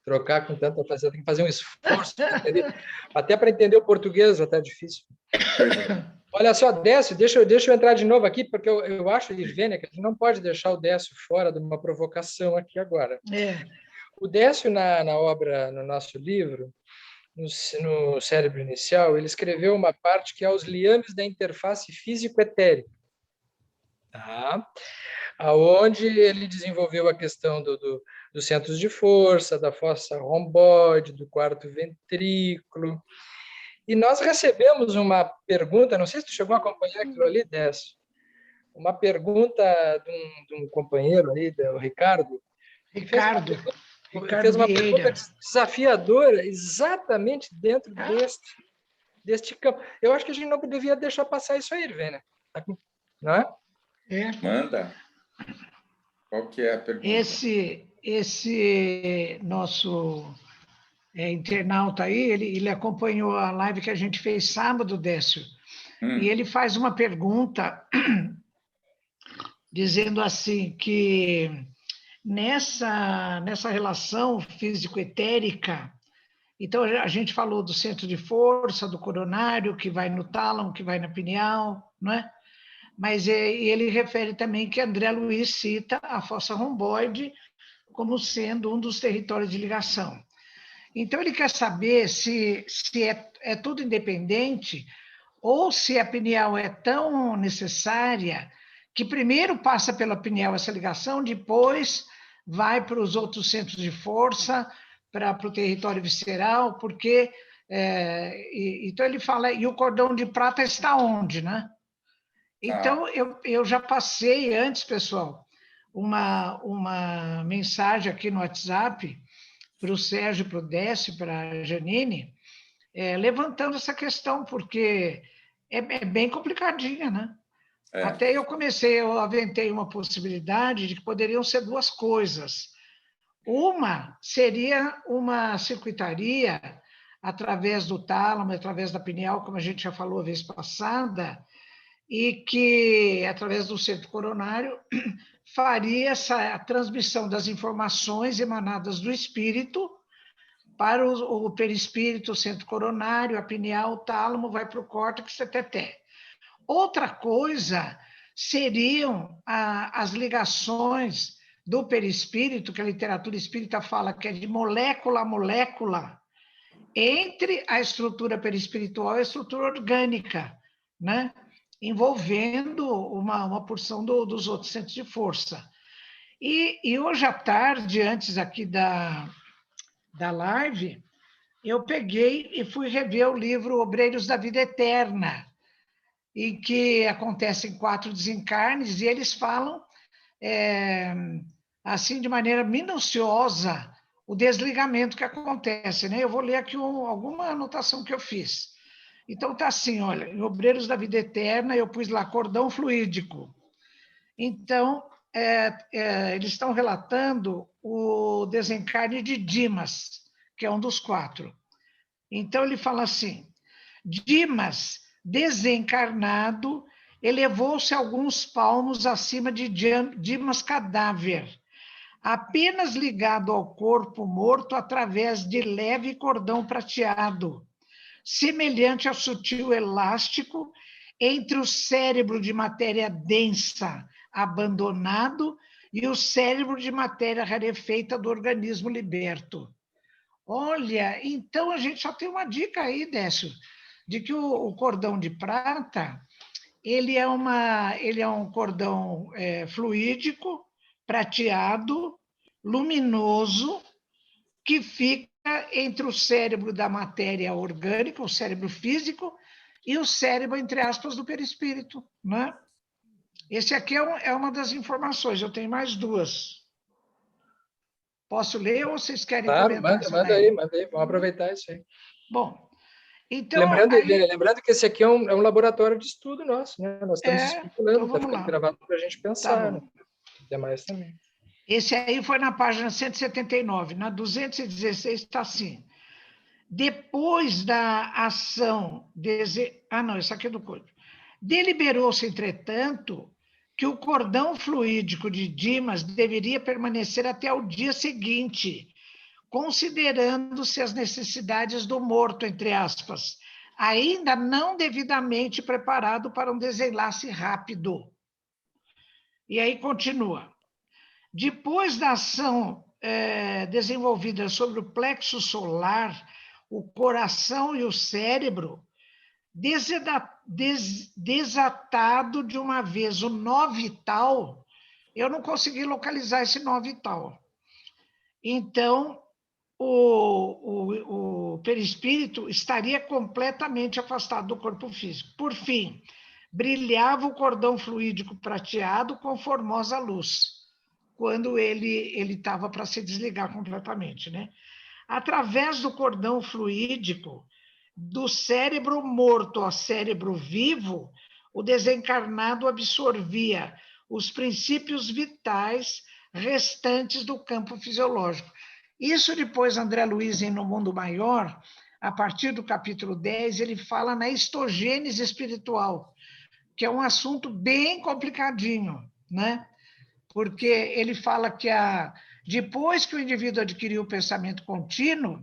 trocar com tanta facilidade. Tem que fazer um esforço. Até para entender o português já está difícil. Olha só, Décio, deixa eu entrar de novo aqui, porque eu acho, Ivene, que a gente não pode deixar o Décio fora de uma provocação aqui agora. O Décio, na obra, no nosso livro, no Cérebro Inicial, ele escreveu uma parte que é os liames da interface físico-etérica, tá? Onde ele desenvolveu a questão dos centros de força, da fossa romboide, do quarto ventrículo. E nós recebemos uma pergunta, não sei se tu chegou a acompanhar aquilo ali, Décio, uma pergunta de um companheiro aí, do Ricardo. Ricardo Fez uma pergunta desafiadora exatamente dentro deste campo. Eu acho que a gente não devia deixar passar isso aí, Ivene. Não é? Manda. Qual que é a pergunta? Esse nosso internauta aí, ele acompanhou a live que a gente fez sábado, Décio, e ele faz uma pergunta dizendo assim que nessa relação físico-etérica, Então, a gente falou do centro de força, do coronário, que vai no tálamo, que vai na pineal, não é? Mas ele refere também que André Luiz cita a fossa romboide como sendo um dos territórios de ligação. Então, ele quer saber se é tudo independente ou se a pineal é tão necessária que primeiro passa pela pineal essa ligação, depois vai para os outros centros de força, para o território visceral, porque... então, ele fala, e o cordão de prata está onde, né? Então, eu já passei antes, pessoal, uma mensagem aqui no WhatsApp para o Sérgio, para o Décio, para a Janine, levantando essa questão, porque é bem complicadinha, né? Até eu aventei uma possibilidade de que poderiam ser duas coisas. Uma seria uma circuitaria através do tálamo, através da pineal, como a gente já falou a vez passada, e que, através do centro coronário, faria essa transmissão das informações emanadas do espírito para o perispírito, o centro coronário, a pineal, o tálamo, vai para o córtex, teté. Outra coisa seriam as ligações do perispírito, que a literatura espírita fala que é de molécula a molécula, entre a estrutura perispiritual e a estrutura orgânica, né? Envolvendo uma porção dos outros centros de força. E hoje à tarde, antes aqui da live, eu peguei e fui rever o livro Obreiros da Vida Eterna, em que acontecem 4 desencarnes, e eles falam, assim, de maneira minuciosa, o desligamento que acontece, né? Eu vou ler aqui alguma anotação que eu fiz. Então, está assim, olha, em Obreiros da Vida Eterna, eu pus lá cordão fluídico. Então, eles estão relatando o desencarne de Dimas, que é um dos 4. Então, ele fala assim, Dimas, desencarnado, elevou-se alguns palmos acima de Dimas cadáver, apenas ligado ao corpo morto através de leve cordão prateado, semelhante ao sutil elástico entre o cérebro de matéria densa, abandonado, e o cérebro de matéria rarefeita do organismo liberto. Olha, então a gente só tem uma dica aí, Décio, de que o cordão de prata, ele é um cordão fluídico, prateado, luminoso, que fica entre o cérebro da matéria orgânica, o cérebro físico, e o cérebro, entre aspas, do perispírito, né? Esse aqui é uma das informações, eu tenho mais 2. Posso ler ou vocês querem comentar? Manda aí, vamos aproveitar isso aí. Bom, então... Lembrando que esse aqui é um laboratório de estudo nosso, né? Nós estamos especulando, então está ficando gravado para a gente pensar, né? Demais também. Esse aí foi na página 179, na 216 está assim. Depois da ação... não, isso aqui é do corpo. Deliberou-se, entretanto, que o cordão fluídico de Dimas deveria permanecer até o dia seguinte, considerando-se as necessidades do morto, entre aspas, ainda não devidamente preparado para um desenlace rápido. E aí continua. Depois da ação desenvolvida sobre o plexo solar, o coração e o cérebro, desatado de uma vez o nó vital, eu não consegui localizar esse nó vital. Então, o perispírito estaria completamente afastado do corpo físico. Por fim, brilhava o cordão fluídico prateado com formosa luz, quando ele estava para se desligar completamente, né? Através do cordão fluídico, do cérebro morto ao cérebro vivo, o desencarnado absorvia os princípios vitais restantes do campo fisiológico. Isso depois, André Luiz, em No Mundo Maior, a partir do capítulo 10, ele fala na histogênese espiritual, que é um assunto bem complicadinho, né? Porque ele fala que depois que o indivíduo adquiriu o pensamento contínuo,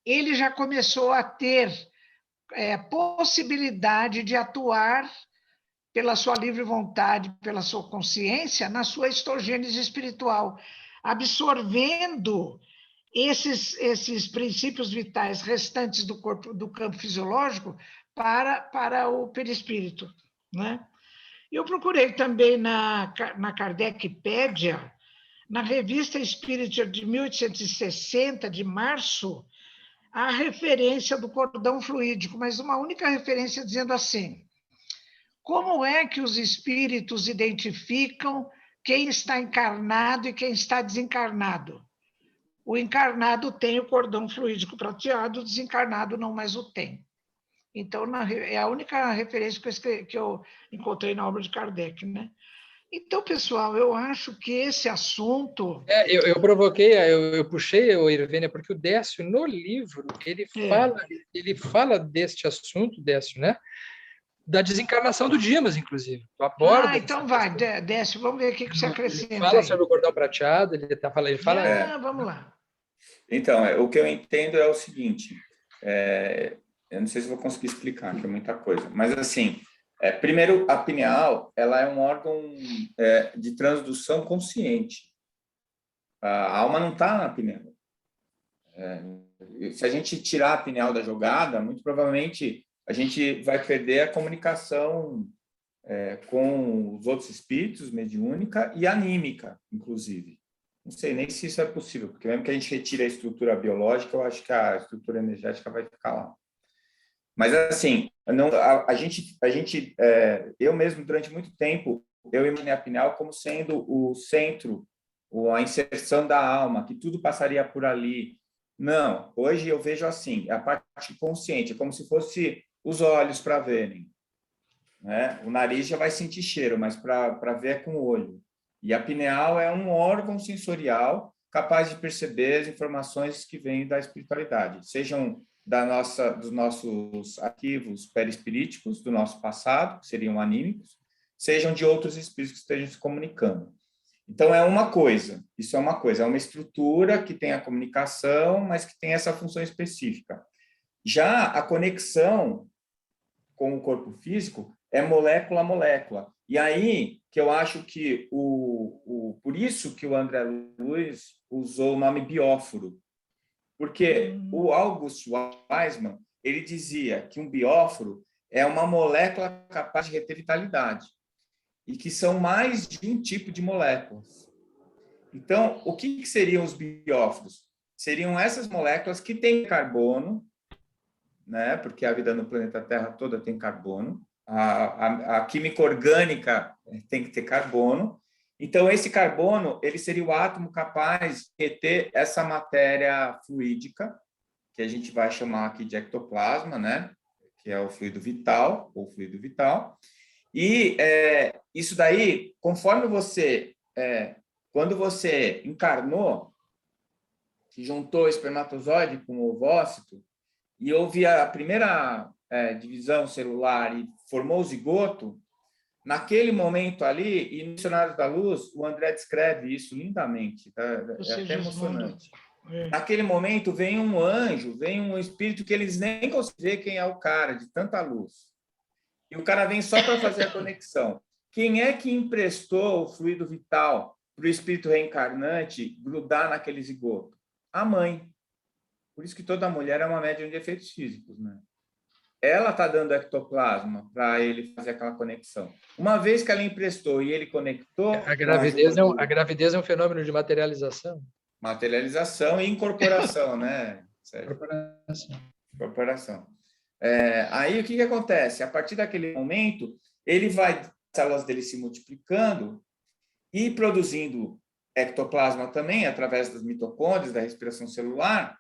ele já começou a ter possibilidade de atuar pela sua livre vontade, pela sua consciência, na sua histogênese espiritual, absorvendo esses princípios vitais restantes do corpo, do campo fisiológico, para o perispírito, né? Eu procurei também na Kardecpédia, na revista Espírita de 1860, de março, a referência do cordão fluídico, mas uma única referência dizendo assim: como é que os espíritos identificam quem está encarnado e quem está desencarnado? O encarnado tem o cordão fluídico prateado, o desencarnado não mais o tem. Então, é a única referência que eu encontrei na obra de Kardec, né? Então, pessoal, eu acho que esse assunto... Eu provoquei, eu puxei, Irvênia, porque o Décio, no livro, ele fala deste assunto, Décio, né? Da desencarnação do Dimas, inclusive. Tu aborda então vai, Décio, vamos ver o que você acrescenta. Ele fala sobre o cordão prateado, ele fala... Vamos lá. Então, o que eu entendo é o seguinte, eu não sei se vou conseguir explicar, que é muita coisa, mas assim, primeiro, a pineal, ela é um órgão de transdução consciente. A alma não está na pineal. Se a gente tirar a pineal da jogada, muito provavelmente a gente vai perder a comunicação com os outros espíritos, mediúnica e anímica, inclusive. Não sei nem se isso é possível, porque mesmo que a gente retire a estrutura biológica, eu acho que a estrutura energética vai ficar lá. Mas, assim, eu mesmo, durante muito tempo, eu imaginei a pineal como sendo o centro, ou a inserção da alma, que tudo passaria por ali. Não, hoje eu vejo assim, a parte consciente, é como se fosse os olhos para verem, né? O nariz já vai sentir cheiro, mas para ver é com o olho. E a pineal é um órgão sensorial capaz de perceber as informações que vêm da espiritualidade, sejam dos nossos arquivos perispiríticos, do nosso passado, que seriam anímicos, sejam de outros espíritos que estejam se comunicando. Então, é uma coisa, é uma estrutura que tem a comunicação, mas que tem essa função específica. Já a conexão com o corpo físico é molécula a molécula. E aí que eu acho que por isso que o André Luiz usou o nome bióforo, porque o August Weismann, ele dizia que um bióforo é uma molécula capaz de reter vitalidade e que são mais de um tipo de moléculas. Então, o que seriam os bióforos? Seriam essas moléculas que têm carbono, né? Porque a vida no planeta Terra toda tem carbono, a química orgânica tem que ter carbono. Então, esse carbono, ele seria o átomo capaz de reter essa matéria fluídica, que a gente vai chamar aqui de ectoplasma, né? Que é o fluido vital, ou fluido vital. E isso daí, conforme quando você encarnou, que juntou o espermatozoide com o ovócito, e houve a primeira divisão celular e formou o zigoto, naquele momento ali, e no Dicionário da Luz, o André descreve isso lindamente, tá? É até emocionante. Naquele momento vem um anjo, vem um espírito que eles nem conseguem ver quem é o cara, de tanta luz. E o cara vem só para fazer a conexão. Quem é que emprestou o fluido vital para o espírito reencarnante grudar naquele zigoto? A mãe. Por isso que toda mulher é uma médium de efeitos físicos, né? Ela está dando ectoplasma para ele fazer aquela conexão. Uma vez que ela emprestou e ele conectou... A gravidez é um fenômeno de materialização. Materialização e incorporação, né, Sérgio? Incorporação. Aí, o que acontece? A partir daquele momento, ele vai, as células dele se multiplicando e produzindo ectoplasma também, através das mitocôndrias, da respiração celular,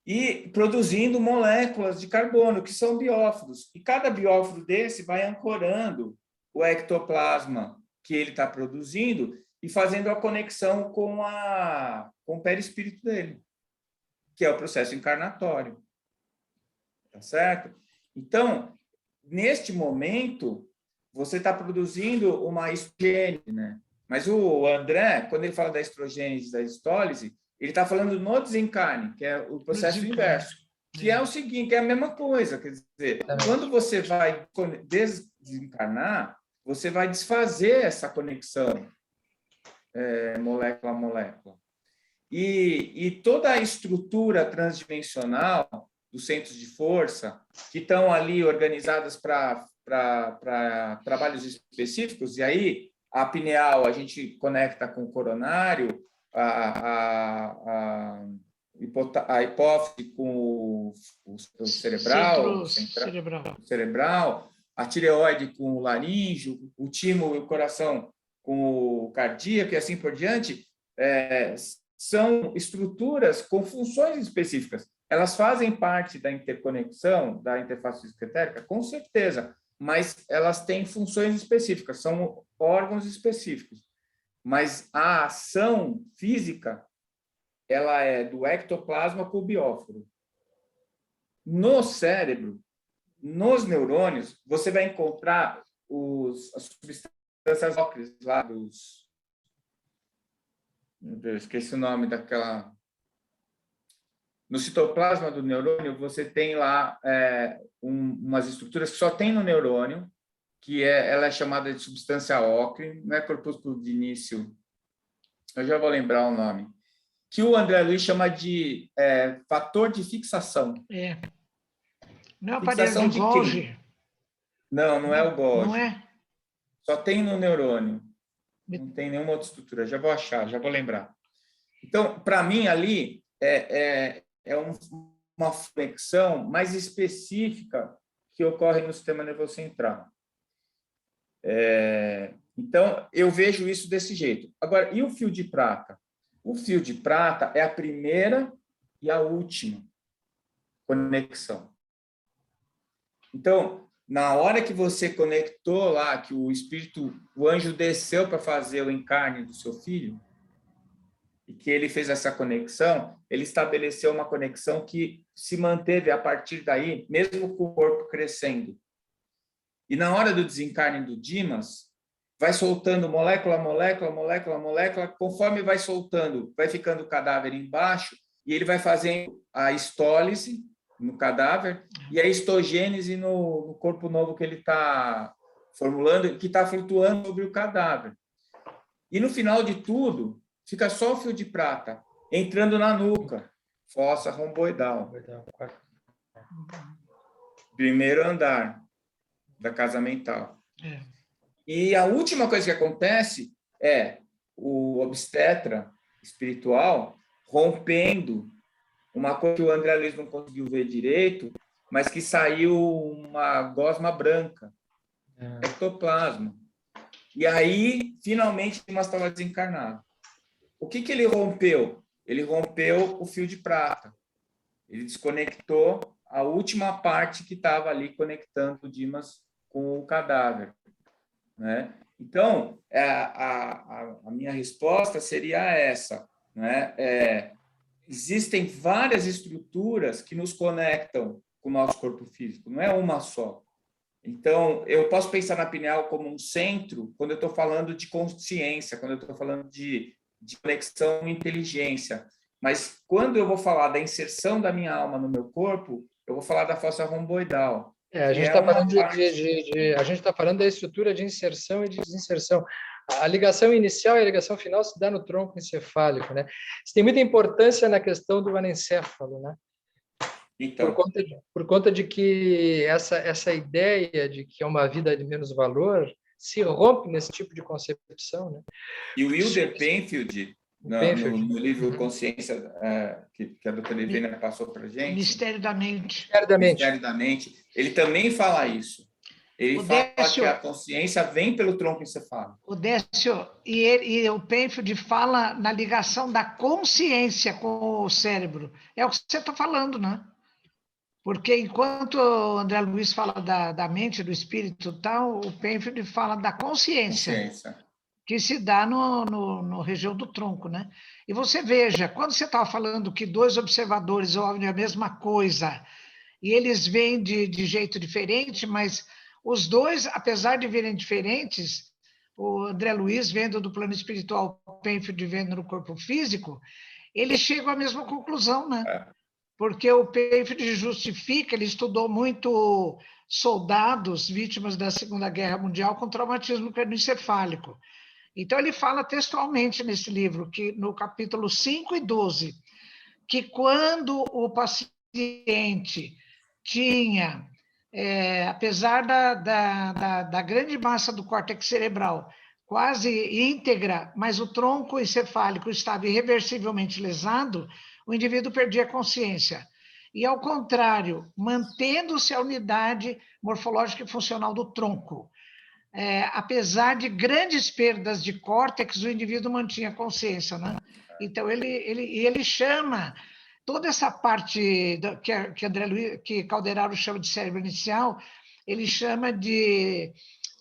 e produzindo moléculas de carbono, que são bióforos. E cada bióforo desse vai ancorando o ectoplasma que ele está produzindo e fazendo a conexão com o perispírito dele, que é o processo encarnatório. Tá certo? Então, neste momento, você está produzindo uma estrogênese, né? Mas o André, quando ele fala da estrogênese, da histólise, Ele está falando no desencarne, que é o processo inverso, que é o seguinte, é a mesma coisa, quer dizer, quando você vai desencarnar, você vai desfazer essa conexão molécula a molécula. E toda a estrutura transdimensional dos centros de força, que estão ali organizadas para trabalhos específicos, e aí a pineal a gente conecta com o coronário, a hipófise com o cerebral, cerebral, a tireoide com o laríngeo, o timo e o coração com o cardíaco e assim por diante, são estruturas com funções específicas. Elas fazem parte da interconexão, da interface físico-etérica, com certeza, mas elas têm funções específicas, são órgãos específicos. Mas a ação física, ela é do ectoplasma com o bióforo. No cérebro, nos neurônios, você vai encontrar as substâncias ócreas lá dos... Meu Deus, esqueci o nome daquela... No citoplasma do neurônio, você tem lá umas estruturas que só tem no neurônio, que ela é chamada de substância ocre, não é corpúsculo de início, eu já vou lembrar o nome, que o André Luiz chama de fator de fixação. Não é o aparelho de Golgi? Não é o Golgi. Não é? Só tem no neurônio. Não tem nenhuma outra estrutura. Já vou achar, já vou lembrar. Então, para mim, ali é uma flexão mais específica que ocorre no sistema nervoso central. Então, eu vejo isso desse jeito. Agora, e o fio de prata? O fio de prata é a primeira e a última conexão. Então, na hora que você conectou lá, que o anjo desceu para fazer o encarne do seu filho, e que ele fez essa conexão, ele estabeleceu uma conexão que se manteve a partir daí, mesmo com o corpo crescendo. E na hora do desencarne do Dimas, vai soltando molécula, molécula, molécula, molécula, conforme vai soltando, vai ficando o cadáver embaixo, e ele vai fazendo a histólise no cadáver e a histogênese no corpo novo que ele está formulando, que está flutuando sobre o cadáver. E no final de tudo, fica só o fio de prata entrando na nuca, fossa romboidal. Primeiro andar da casa mental. E a última coisa que acontece é o obstetra espiritual rompendo uma coisa que o André Luiz não conseguiu ver direito, mas que saiu uma gosma branca, ectoplasma. E aí, finalmente, Dimas estava desencarnado. O que ele rompeu? Ele rompeu o fio de prata. Ele desconectou a última parte que estava ali conectando o Dimas com o cadáver, né? Então, a minha resposta seria essa, né? Existem várias estruturas que nos conectam com o nosso corpo físico, não é uma só. Então, eu posso pensar na pineal como um centro quando eu estou falando de consciência, quando eu estou falando de conexão e inteligência. Mas quando eu vou falar da inserção da minha alma no meu corpo, eu vou falar da fossa romboidal. A gente está falando a gente está falando da estrutura de inserção e de desinserção. A ligação inicial e a ligação final se dá no tronco encefálico, né? Isso tem muita importância na questão do anencéfalo, né? Então, por conta de que essa ideia de que é uma vida de menos valor se rompe nesse tipo de concepção, né? E o Wilder Penfield, no livro Consciência, que a doutora Ivênia passou para a gente... Mistério da Mente. Mistério da Mente. Ele também fala isso. Ele fala que a consciência vem pelo tronco encefálico. O Décio, e o Penfield fala na ligação da consciência com o cérebro. É o que você está falando, né? Porque enquanto o André Luiz fala da mente, do espírito e tal, o Penfield fala da consciência. Que se dá no região do tronco, né? E você veja, quando você estava falando que dois observadores ouvem a mesma coisa, e eles veem de jeito diferente, mas os dois, apesar de verem diferentes, o André Luiz vendo do plano espiritual, o Penfield vendo no corpo físico, eles chegam à mesma conclusão, né? É. Porque o Penfield justifica, ele estudou muito soldados vítimas da Segunda Guerra Mundial com traumatismo cranioencefálico. Então, ele fala textualmente nesse livro, que no capítulo 5 e 12, que quando o paciente tinha, apesar da grande massa do córtex cerebral quase íntegra, mas o tronco encefálico estava irreversivelmente lesado, o indivíduo perdia a consciência. E, ao contrário, mantendo-se a unidade morfológica e funcional do tronco, apesar de grandes perdas de córtex, o indivíduo mantinha a consciência, né? Então, ele chama toda essa parte que Calderaro chama de cérebro inicial, ele chama de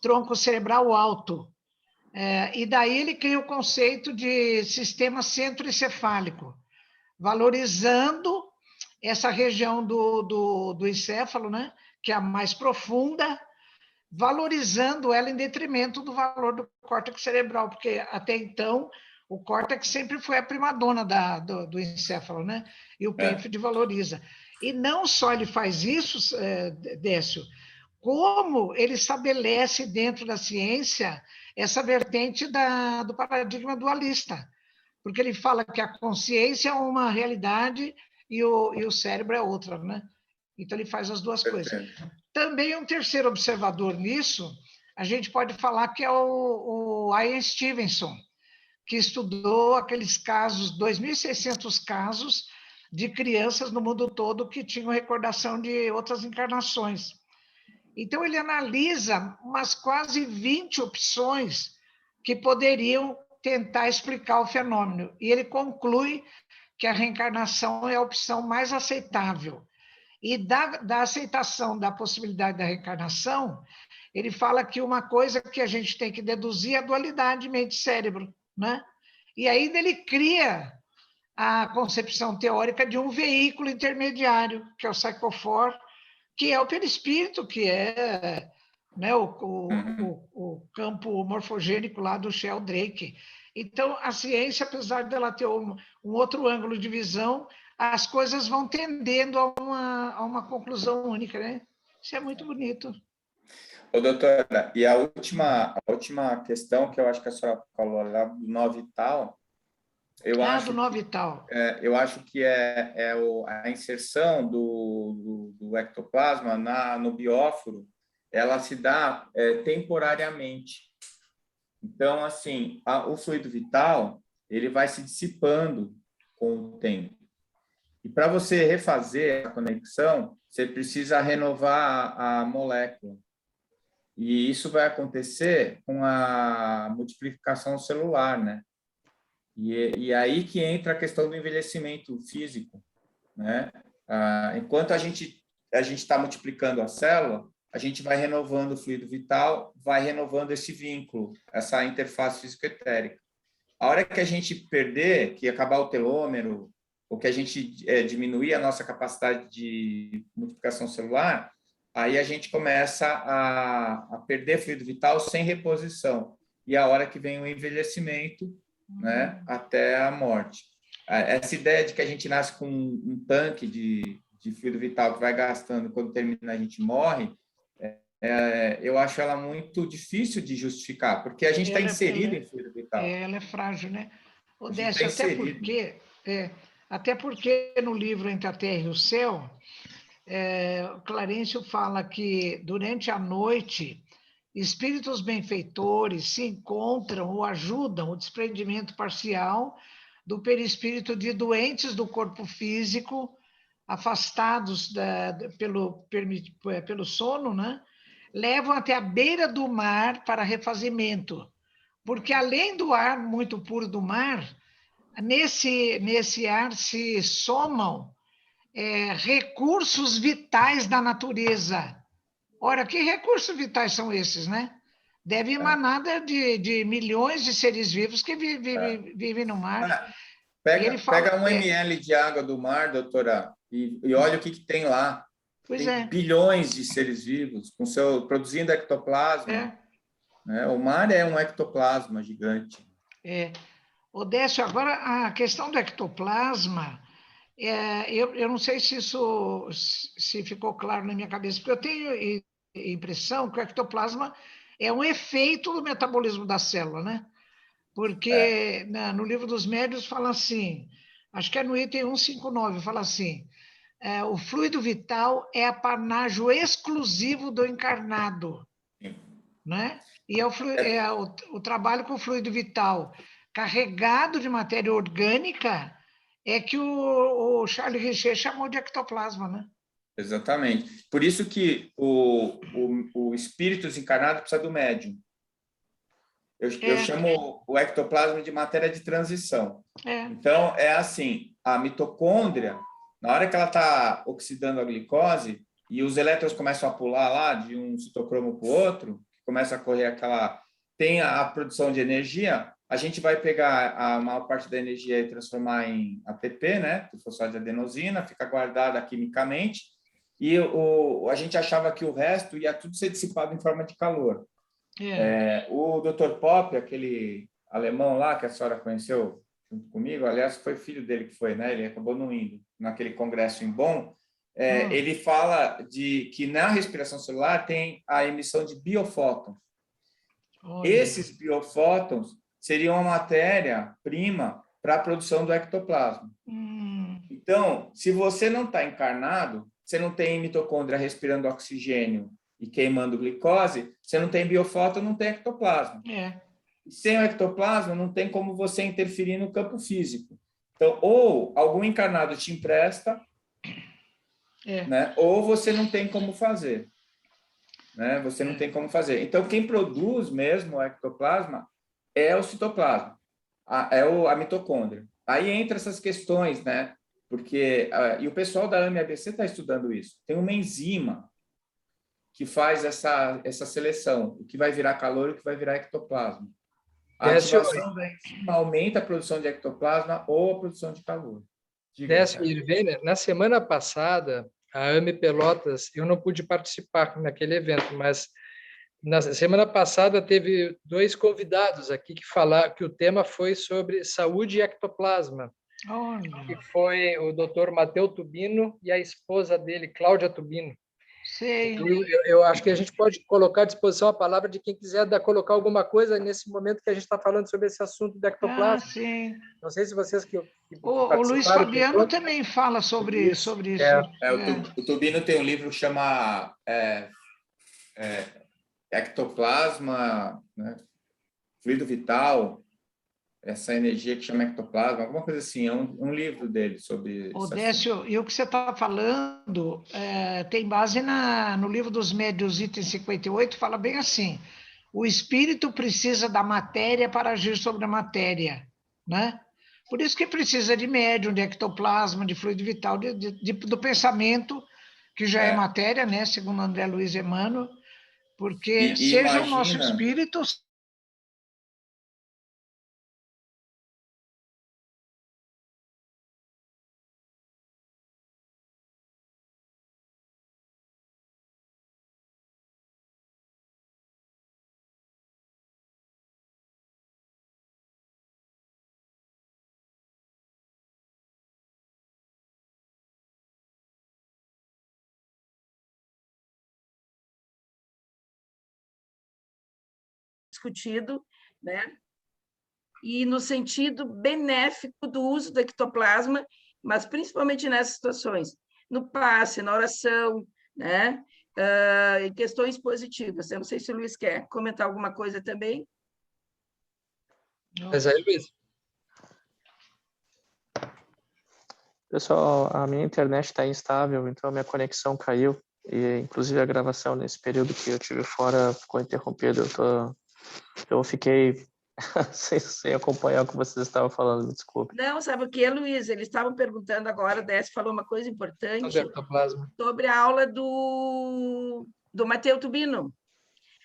tronco cerebral alto. E daí ele cria o conceito de sistema centroencefálico, valorizando essa região do encéfalo, né, que é a mais profunda, valorizando ela em detrimento do valor do córtex cerebral, porque até então o córtex sempre foi a primadona do encéfalo, né? E o Penfield valoriza. E não só ele faz isso, Décio, como ele estabelece dentro da ciência essa vertente do paradigma dualista, porque ele fala que a consciência é uma realidade e o cérebro é outra, né? Então, ele faz as duas coisas. Também um terceiro observador nisso, a gente pode falar que é o Ian Stevenson, que estudou aqueles casos, 2.600 casos de crianças no mundo todo que tinham recordação de outras encarnações. Então, ele analisa umas quase 20 opções que poderiam tentar explicar o fenômeno. E ele conclui que a reencarnação é a opção mais aceitável. E da aceitação da possibilidade da reencarnação, ele fala que uma coisa que a gente tem que deduzir é a dualidade mente-cérebro, né? E ainda ele cria a concepção teórica de um veículo intermediário, que é o Psychophore, que é o perispírito, que é, né, o campo morfogênico lá do Sheldrake. Então, a ciência, apesar dela ter um outro ângulo de visão, as coisas vão tendendo a uma conclusão única, né? Isso é muito bonito. Ô, doutora, e a última questão que eu acho que a senhora falou lá do nó vital, do nó vital. Eu acho que a inserção do ectoplasma no bióforo, ela se dá temporariamente. Então, assim, o fluido vital, ele vai se dissipando com o tempo. E para você refazer a conexão, você precisa renovar a molécula. E isso vai acontecer com a multiplicação celular, né? E aí que entra a questão do envelhecimento físico, né? Enquanto a gente está multiplicando a célula, a gente vai renovando o fluido vital, vai renovando esse vínculo, essa interface físico-etérica. A hora que a gente perder, que acabar o telômero, ou que a gente diminuir a nossa capacidade de multiplicação celular, aí a gente começa a perder fluido vital sem reposição. E a hora que vem o envelhecimento, né, até a morte. Essa ideia de que a gente nasce com um tanque de fluido vital que vai gastando, quando termina a gente morre, eu acho ela muito difícil de justificar, porque a gente está inserido em fluido vital. Ela é frágil, né? O Décio, até porque no livro Entre a Terra e o Céu, Clarencio fala que durante a noite espíritos benfeitores se encontram ou ajudam o desprendimento parcial do perispírito de doentes do corpo físico, afastados pelo sono, né? Levam até a beira do mar para refazimento, porque além do ar muito puro do mar, nesse ar se somam recursos vitais da natureza. Ora, que recursos vitais são esses, né? Deve emanar de milhões de seres vivos que vivem no mar. Pega 1 ml de água do mar, doutora, e olha o que tem lá. Tem bilhões de seres vivos produzindo ectoplasma. Né? O mar é um ectoplasma gigante. Odécio, agora a questão do ectoplasma, eu não sei se isso se ficou claro na minha cabeça, porque eu tenho a impressão que o ectoplasma é um efeito do metabolismo da célula, né? Porque no livro dos médiuns fala assim, acho que é no item 159, fala assim, o fluido vital é apanágio exclusivo do encarnado, né? E o trabalho com o fluido vital carregado de matéria orgânica é que o Charles Richer chamou de ectoplasma, né? Exatamente. Por isso que o espírito desencarnado precisa do médium. Eu chamo o ectoplasma de matéria de transição. Então, é assim, a mitocôndria, na hora que ela está oxidando a glicose e os elétrons começam a pular lá de um citocromo para o outro, começa a correr tem a produção de energia, a gente vai pegar a maior parte da energia e transformar em ATP, né, trifosfato de adenosina, fica guardada quimicamente, e a gente achava que o resto ia tudo ser dissipado em forma de calor. O Dr. Popp, aquele alemão lá que a senhora conheceu junto comigo, aliás, foi filho dele que foi, né? Ele acabou não indo naquele congresso em Bonn. Ele fala que na respiração celular tem a emissão de biofótons. Esses biofótons seriam a matéria-prima para a produção do ectoplasma. Então, se você não está encarnado, você não tem mitocôndria respirando oxigênio e queimando glicose, você não tem biofóton, não tem ectoplasma. Sem o ectoplasma, não tem como você interferir no campo físico. Então, ou algum encarnado te empresta, né? Ou você não tem como fazer. Né? Você não tem como fazer. Então, quem produz mesmo o ectoplasma é o citoplasma, a mitocôndria. Aí entra essas questões, né? Porque, e o pessoal da AME-ABC está estudando isso. Tem uma enzima que faz essa seleção, o que vai virar calor e o que vai virar ectoplasma. A ativação da enzima aumenta a produção de ectoplasma ou a produção de calor. Décio Irvine, na semana passada, a AME Pelotas, eu não pude participar naquele evento, mas na semana passada teve 2 convidados aqui que o tema foi sobre saúde e ectoplasma. Que foi o Dr. Matteo Tubino e a esposa dele, Cláudia Tubino. Eu acho que a gente pode colocar à disposição a palavra de quem quiser colocar alguma coisa nesse mommomento que a gente está falando sobre esse assunto do ectoplasma. Sim. Não sei se vocês que o Luiz Fabiano também fala sobre isso. O Tubino tem um livro que chama Ectoplasma, né? Fluido Vital, essa energia que chama ectoplasma, alguma coisa assim, é um livro dele sobre isso. Odécio, e o que você está falando tem base no livro dos médiuns, item 58, fala bem assim, o espírito precisa da matéria para agir sobre a matéria, né? Por isso que precisa de médium, de ectoplasma, de fluido vital, do pensamento, que já é matéria, né? Segundo André Luiz Emmanuel, porque seja o nosso espírito... discutido, né? E no sentido benéfico do uso do ectoplasma, mas principalmente nessas situações, no passe, na oração, né? Em questões positivas. Eu não sei se o Luiz quer comentar alguma coisa também. Mas aí, Luiz. Pessoal, a minha internet está instável, então a minha conexão caiu. E, inclusive, a gravação nesse período que eu tive fora ficou interrompida. Eu fiquei sem acompanhar o que vocês estavam falando, me desculpe. Não, sabe o que, Luiz? Eles estavam perguntando agora, o Décio falou uma coisa importante sobre a aula do Matteo Tubino.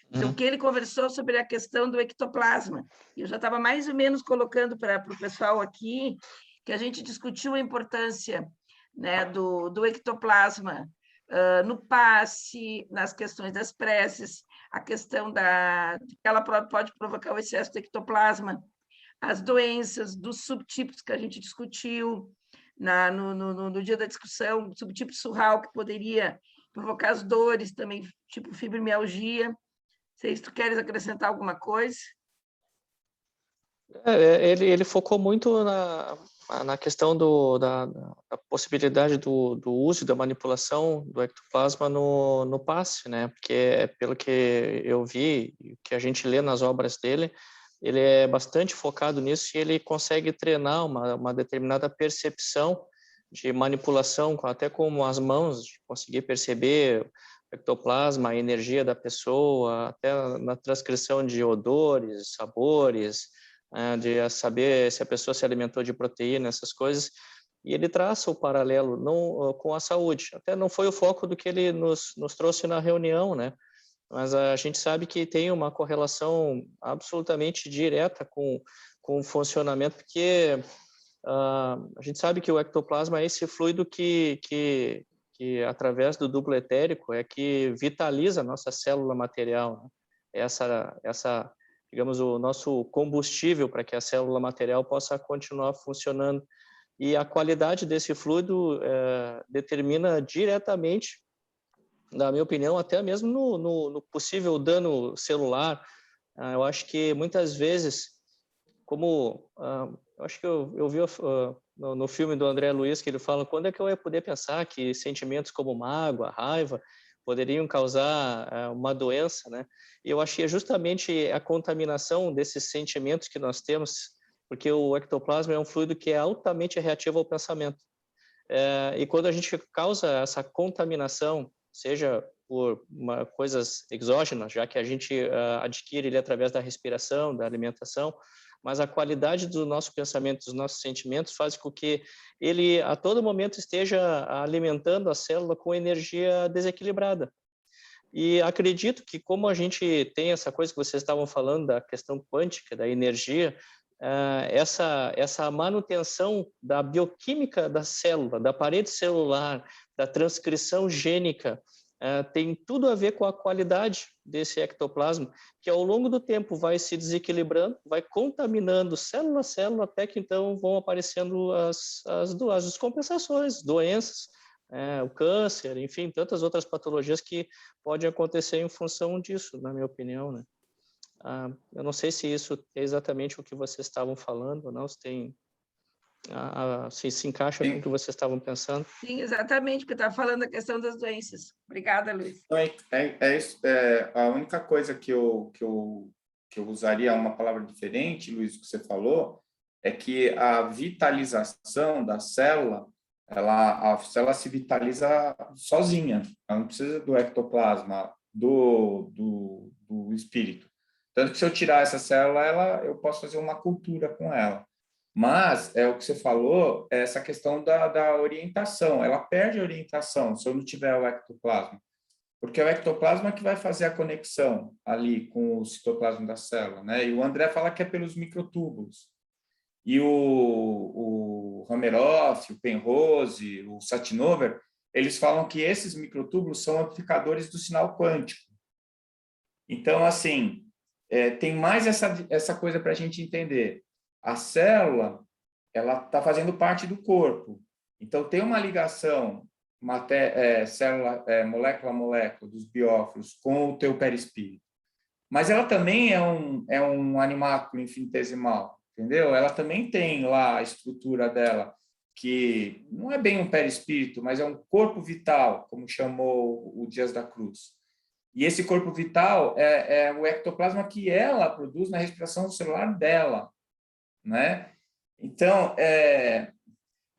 Então, que ele conversou sobre a questão do ectoplasma. Eu já estava mais ou menos colocando para o pessoal aqui que a gente discutiu a importância, né, do ectoplasma no passe, nas questões das preces, a questão que ela pode provocar o excesso do ectoplasma, as doenças, dos subtipos que a gente discutiu no dia da discussão, subtipo surral, que poderia provocar as dores também, tipo fibromialgia. Não sei se tu queres acrescentar alguma coisa. Ele focou muito na questão da possibilidade do uso e da manipulação do ectoplasma no passe, né? Porque, pelo que eu vi, que a gente lê nas obras dele, ele é bastante focado nisso e ele consegue treinar uma determinada percepção de manipulação, até com as mãos, de conseguir perceber o ectoplasma, a energia da pessoa, até na transcrição de odores, sabores, de saber se a pessoa se alimentou de proteína, essas coisas, e ele traça o paralelo com a saúde. Até não foi o foco do que ele nos trouxe na reunião, né? Mas a gente sabe que tem uma correlação absolutamente direta com o funcionamento, porque a gente sabe que o ectoplasma é esse fluido que através do duplo etérico, é que vitaliza a nossa célula material, né? Essa digamos, o nosso combustível para que a célula material possa continuar funcionando. E a qualidade desse fluido determina diretamente, na minha opinião, até mesmo no possível dano celular. Eu acho que muitas vezes, como eu acho que eu vi no filme do André Luiz, que ele fala, quando é que eu ia poder pensar que sentimentos como mágoa, raiva, poderiam causar uma doença, né? E eu acho que é justamente a contaminação desses sentimentos que nós temos, porque o ectoplasma é um fluido que é altamente reativo ao pensamento. E quando a gente causa essa contaminação, seja por coisas exógenas, já que a gente adquire ele através da respiração, da alimentação, mas a qualidade do nosso pensamento, dos nossos sentimentos, faz com que ele, a todo momento, esteja alimentando a célula com energia desequilibrada. E acredito que, como a gente tem essa coisa que vocês estavam falando, da questão quântica, da energia, essa manutenção da bioquímica da célula, da parede celular, da transcrição gênica, tem tudo a ver com a qualidade desse ectoplasma, que ao longo do tempo vai se desequilibrando, vai contaminando célula a célula, até que então vão aparecendo as descompensações, doenças, o câncer, enfim, tantas outras patologias que podem acontecer em função disso, na minha opinião, né? Eu não sei se isso é exatamente o que vocês estavam falando ou não, se encaixa com o que vocês estavam pensando. Sim, exatamente, porque estava falando da questão das doenças. Obrigada, Luiz. A única coisa que eu usaria uma palavra diferente, Luiz, que você falou, é que a vitalização da célula, a célula se vitaliza sozinha, ela não precisa do ectoplasma, do espírito. Tanto que se eu tirar essa célula, eu posso fazer uma cultura com ela. Mas, o que você falou, é essa questão da orientação. Ela perde a orientação se eu não tiver o ectoplasma. Porque é o ectoplasma que vai fazer a conexão ali com o citoplasma da célula, né? E o André fala que é pelos microtúbulos. E o Hameroff, o Penrose, o Satinover, eles falam que esses microtúbulos são amplificadores do sinal quântico. Então, assim, tem mais essa coisa para a gente entender. A célula, ela está fazendo parte do corpo. Então, tem uma ligação molécula a molécula dos biófilos com o teu perispírito. Mas ela também é um animáculo infinitesimal, entendeu? Ela também tem lá a estrutura dela, que não é bem um perispírito, mas é um corpo vital, como chamou o Dias da Cruz. E esse corpo vital é o ectoplasma que ela produz na respiração celular dela, né? Então,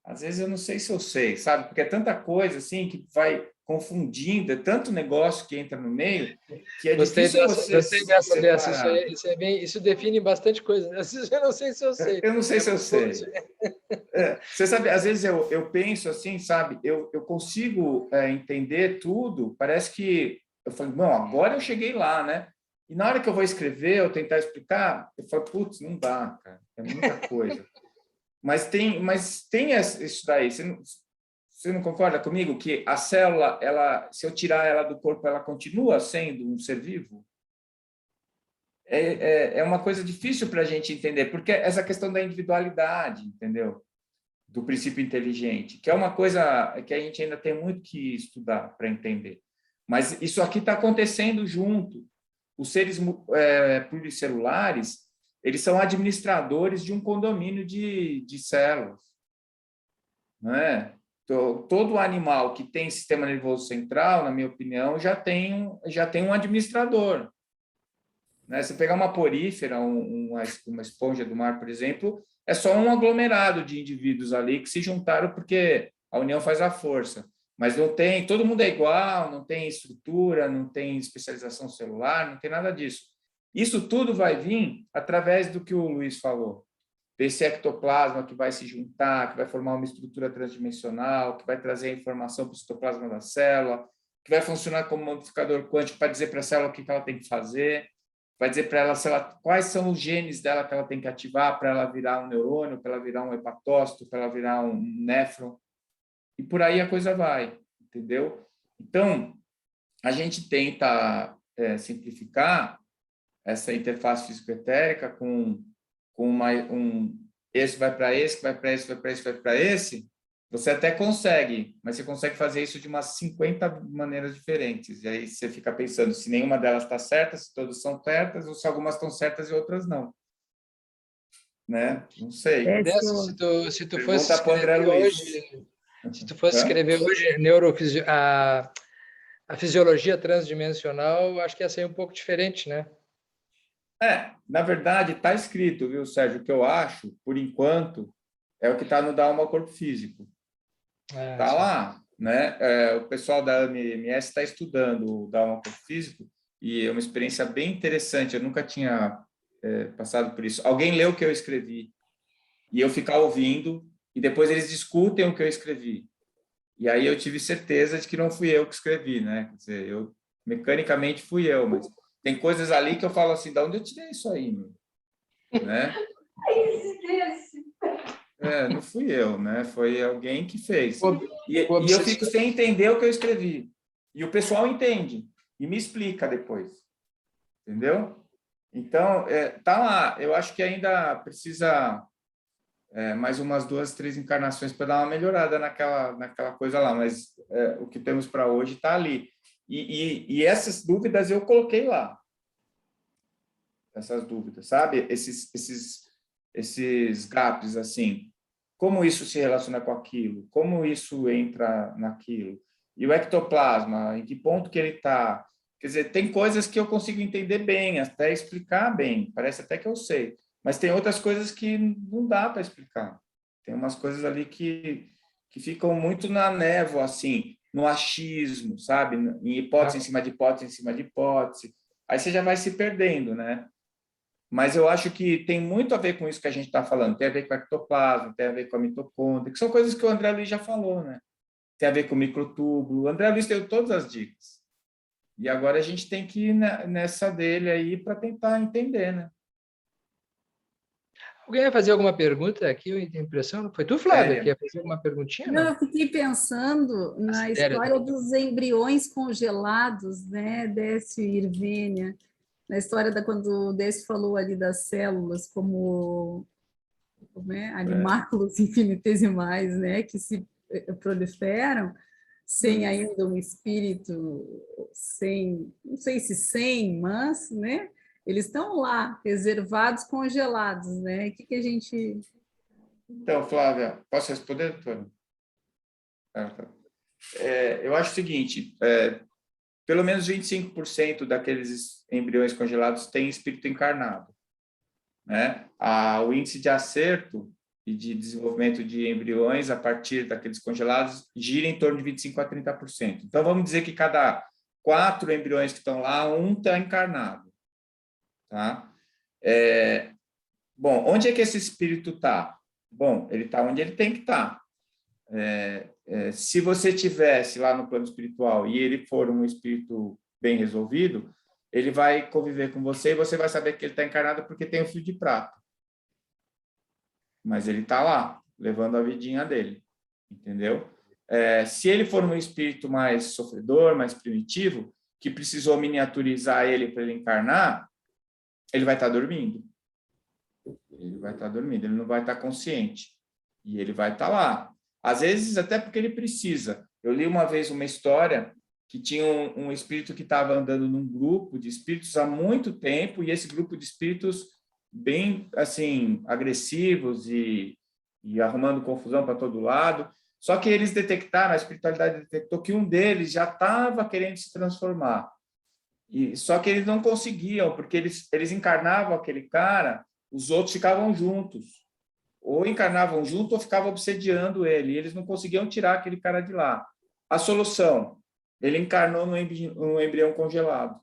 às vezes eu não sei se eu sei, sabe? Porque é tanta coisa assim que vai confundindo, é tanto negócio que entra no meio que é difícil você separar. Isso define bastante coisa. Eu não sei se eu sei. Eu não sei se eu sei. Você sabe, às vezes eu penso assim, sabe? Eu consigo entender tudo, parece que eu falo, não, agora eu cheguei lá, né? E na hora que eu vou escrever, eu tentar explicar, eu falo, putz, não dá, cara, é muita coisa. Mas tem isso daí. Você não concorda comigo que a célula, se eu tirar ela do corpo, ela continua sendo um ser vivo? é uma coisa difícil para a gente entender, porque essa questão da individualidade, entendeu? Do princípio inteligente, que é uma coisa que a gente ainda tem muito que estudar para entender. Mas isso aqui está acontecendo junto. Os seres pluricelulares, eles são administradores de um condomínio de células. Não é? Todo animal que tem sistema nervoso central, na minha opinião, já tem um administrador. Né? Se pegar uma porífera, uma esponja do mar, por exemplo, é só um aglomerado de indivíduos ali que se juntaram porque a união faz a força. Mas não tem, todo mundo é igual, não tem estrutura, não tem especialização celular, não tem nada disso. Isso tudo vai vir através do que o Luiz falou, desse ectoplasma que vai se juntar, que vai formar uma estrutura transdimensional, que vai trazer a informação para o citoplasma da célula, que vai funcionar como modificador quântico para dizer para a célula o que ela tem que fazer, vai dizer para ela, quais são os genes dela que ela tem que ativar para ela virar um neurônio, para ela virar um hepatócito, para ela virar um néfron, e por aí a coisa vai, entendeu? Então, a gente tenta simplificar essa interface físico-etérica com esse vai para esse, vai para esse, vai para esse, vai para esse, você até consegue, mas você consegue fazer isso de umas 50 maneiras diferentes. E aí você fica pensando se nenhuma delas está certa, se todas são certas, ou se algumas estão certas e outras não. Né? Não sei. Se tu fosse escrever hoje, a fisiologia transdimensional, acho que ia ser um pouco diferente, né? Na verdade, está escrito, viu, Sérgio? O que eu acho, por enquanto, é o que está no Dharma Corpo Físico. Está lá, né? O pessoal da AMS está estudando o Dharma Corpo Físico e é uma experiência bem interessante. Eu nunca tinha passado por isso. Alguém leu o que eu escrevi e eu ficar ouvindo e depois eles discutem o que eu escrevi. E aí eu tive certeza de que não fui eu que escrevi, né? Quer dizer, mecanicamente fui eu, mas tem coisas ali que eu falo assim, de onde eu tirei isso aí, meu? Né? Não fui eu, né? Foi alguém que fez. E eu fico sem entender o que eu escrevi. E o pessoal entende e me explica depois. Entendeu? Então, tá lá. Eu acho que ainda precisa mais umas 2, 3 encarnações para dar uma melhorada naquela coisa lá, mas o que temos para hoje está ali. E essas dúvidas eu coloquei lá. Essas dúvidas, sabe? Esses gaps, assim. Como isso se relaciona com aquilo? Como isso entra naquilo? E o ectoplasma, em que ponto que ele está? Quer dizer, tem coisas que eu consigo entender bem, até explicar bem, parece até que eu sei. Mas tem outras coisas que não dá para explicar. Tem umas coisas ali que ficam muito na névoa, assim, no achismo, sabe? Em hipótese em cima de hipótese, em cima de hipótese. Aí você já vai se perdendo, né? Mas eu acho que tem muito a ver com isso que a gente está falando. Tem a ver com o ectoplasma, tem a ver com a mitocôndria, que são coisas que o André Luiz já falou, né? Tem a ver com o microtúbulo. O André Luiz deu todas as dicas. E agora a gente tem que ir nessa dele aí para tentar entender, né? Alguém vai fazer alguma pergunta aqui? Eu tenho a impressão. Foi tu, Flávia, que ia fazer alguma perguntinha? Não, eu fiquei pensando na história dos embriões congelados, né, Décio e Irvênia, na história quando o Décio falou ali das células como animáculos infinitesimais, né, que se proliferam sem ainda um espírito, não sei se sem, mas, né, eles estão lá, reservados, congelados, né? O que a gente... Então, Flávia, posso responder, doutora? Eu acho o seguinte, pelo menos 25% daqueles embriões congelados têm espírito encarnado. Né? O índice de acerto e de desenvolvimento de embriões a partir daqueles congelados gira em torno de 25% a 30%. Então, vamos dizer que cada 4 embriões que estão lá, um está encarnado. Tá? Bom, onde é que esse espírito está? Bom, ele está onde ele tem que estar. Se você tivesse lá no plano espiritual e ele for um espírito bem resolvido, ele vai conviver com você e você vai saber que ele está encarnado porque tem o fio de prata. Mas ele está lá, levando a vidinha dele, entendeu? Se ele for um espírito mais sofredor, mais primitivo, que precisou miniaturizar ele para ele encarnar, ele vai estar dormindo. Ele vai estar dormindo, ele não vai estar consciente. E ele vai estar lá. Às vezes, até porque ele precisa. Eu li uma vez uma história que tinha um espírito que estava andando num grupo de espíritos há muito tempo, e esse grupo de espíritos bem, assim, agressivos e arrumando confusão para todo lado. Só que eles detectaram, a espiritualidade detectou que um deles já estava querendo se transformar. Só que eles não conseguiam, porque eles encarnavam aquele cara, os outros ficavam juntos. Ou encarnavam junto ou ficavam obsediando ele. E eles não conseguiam tirar aquele cara de lá. A solução, ele encarnou num embrião congelado.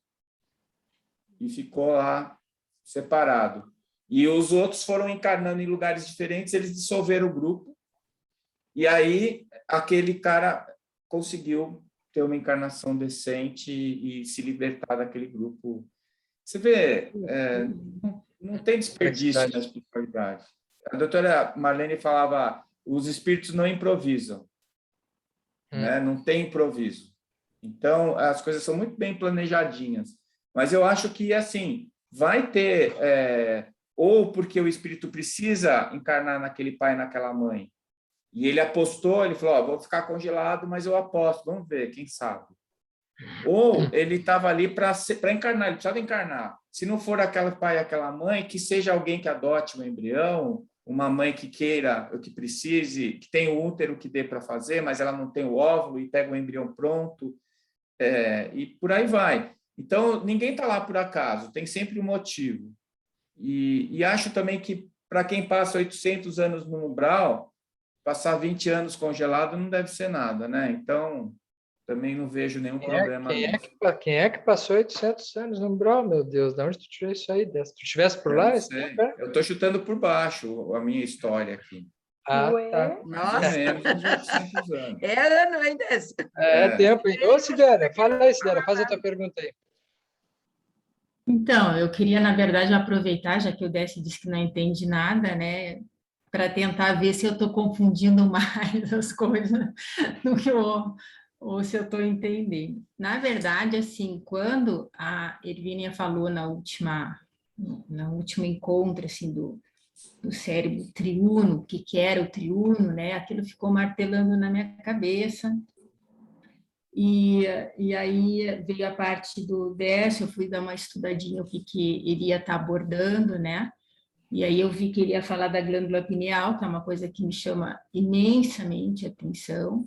E ficou lá separado. E os outros foram encarnando em lugares diferentes, eles dissolveram o grupo. E aí, aquele cara conseguiu ter uma encarnação decente e se libertar daquele grupo. Você vê, não tem desperdício na espiritualidade. A doutora Marlene falava, os espíritos não improvisam, né? Não tem improviso. Então, as coisas são muito bem planejadinhas. Mas eu acho que, assim, vai ter... ou porque o espírito precisa encarnar naquele pai e naquela mãe, e ele apostou, ele falou, vou ficar congelado, mas eu aposto, vamos ver, quem sabe. Ou ele estava ali para encarnar, ele precisava encarnar. Se não for aquele pai e aquela mãe, que seja alguém que adote um embrião, uma mãe que queira, que precise, que tem o útero que dê para fazer, mas ela não tem o óvulo e pega o embrião pronto, e por aí vai. Então, ninguém está lá por acaso, tem sempre um motivo. E acho também que, para quem passa 800 anos no umbral, passar 20 anos congelado não deve ser nada, né? Então, também não vejo nenhum problema nisso. Quem é que passou 800 anos no umbral, meu Deus? De onde tu tirou isso aí? Se tu estivesse por lá? Eu estou chutando por baixo a minha história aqui. Ah, tá. Nossa. Mais ou menos uns 800 anos. Era, não ainda. É tempo, hein? Ô, Sidéria, fala aí, Sidéria, faz a tua pergunta aí. Então, eu queria, na verdade, aproveitar, já que o Décio disse que não entende nada, né, para tentar ver se eu estou confundindo mais as coisas do que ou se eu estou entendendo. Na verdade, assim, quando a Ervínia falou no último encontro, assim, do cérebro triuno, o que era o triuno, né, aquilo ficou martelando na minha cabeça. E aí veio a parte do Décio, eu fui dar uma estudadinha o que ele ia estar abordando, né? E aí eu vi que ele ia falar da glândula pineal, que é uma coisa que me chama imensamente atenção,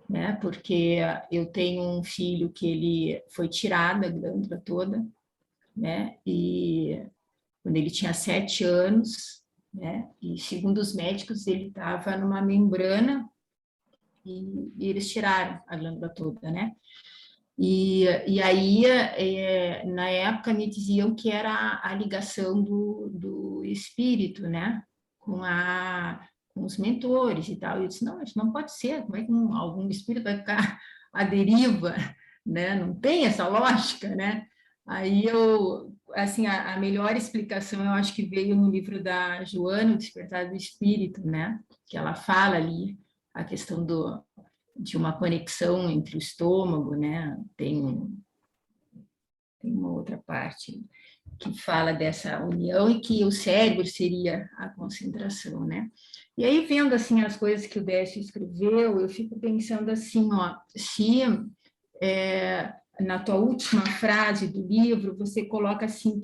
né? Porque eu tenho um filho que ele foi tirado a glândula toda, né? E quando ele tinha 7 anos, né? E segundo os médicos, ele estava numa membrana e eles tiraram a glândula toda, né? E aí, na época, me diziam que era a ligação do espírito, né? Com os mentores e tal. E eu disse, não, isso não pode ser. Como é que algum espírito vai ficar à deriva, né? Não tem essa lógica, né? Aí assim, a melhor explicação eu acho que veio no livro da Joana, O Despertar do Espírito, né? Que ela fala ali a questão de uma conexão entre o estômago, né? Tem uma outra parte que fala dessa união e que o cérebro seria a concentração, né? E aí, vendo, assim, as coisas que o Décio escreveu, eu fico pensando assim, ó, se na tua última frase do livro, você coloca assim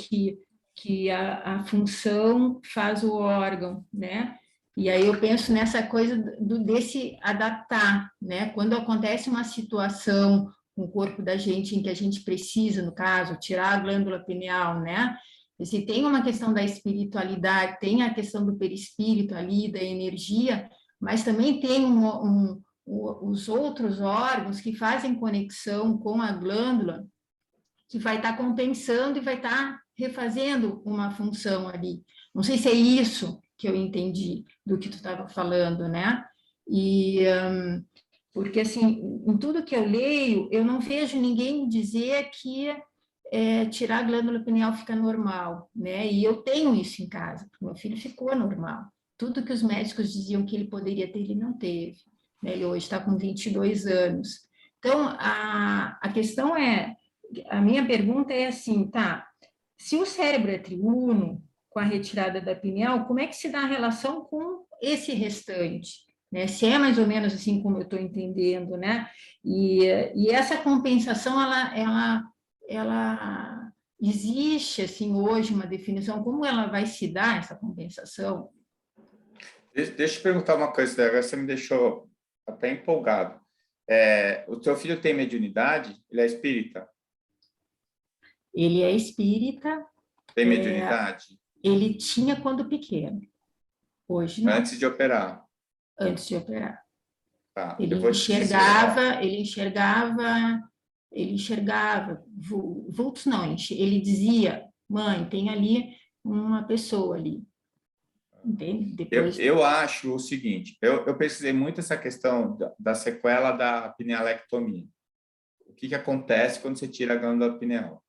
que a função faz o órgão, né? E aí eu penso nessa coisa desse adaptar, né? Quando acontece uma situação com o corpo da gente em que a gente precisa, no caso, tirar a glândula pineal, né? E se tem uma questão da espiritualidade, tem a questão do perispírito ali, da energia, mas também tem os outros órgãos que fazem conexão com a glândula, que vai estar compensando e vai estar refazendo uma função ali. Não sei se é isso que eu entendi do que tu estava falando, né? E porque, assim, em tudo que eu leio, eu não vejo ninguém dizer que tirar a glândula pineal fica normal, né? E eu tenho isso em casa, porque meu filho ficou normal. Tudo que os médicos diziam que ele poderia ter, ele não teve. Né? Ele hoje está com 22 anos. Então, a questão a minha pergunta é assim, tá, se o cérebro é triuno, com a retirada da pineal, como é que se dá a relação com esse restante? Né? Se é mais ou menos assim como eu estou entendendo, né? E essa compensação, ela existe, assim, hoje uma definição, como ela vai se dar, essa compensação? Deixa eu perguntar uma coisa, agora você me deixou até empolgado. O teu filho tem mediunidade? Ele é espírita? Ele é espírita. Tem mediunidade? Ele tinha quando pequeno. Hoje não. Antes de operar? Antes de operar. Tá, Ele enxergava vultos não, ele dizia, mãe, tem ali uma pessoa ali. Entende? Depois... Eu acho o seguinte, eu pesquisei muito essa questão da sequela da pinealectomia. O que acontece quando você tira a glândula pineal?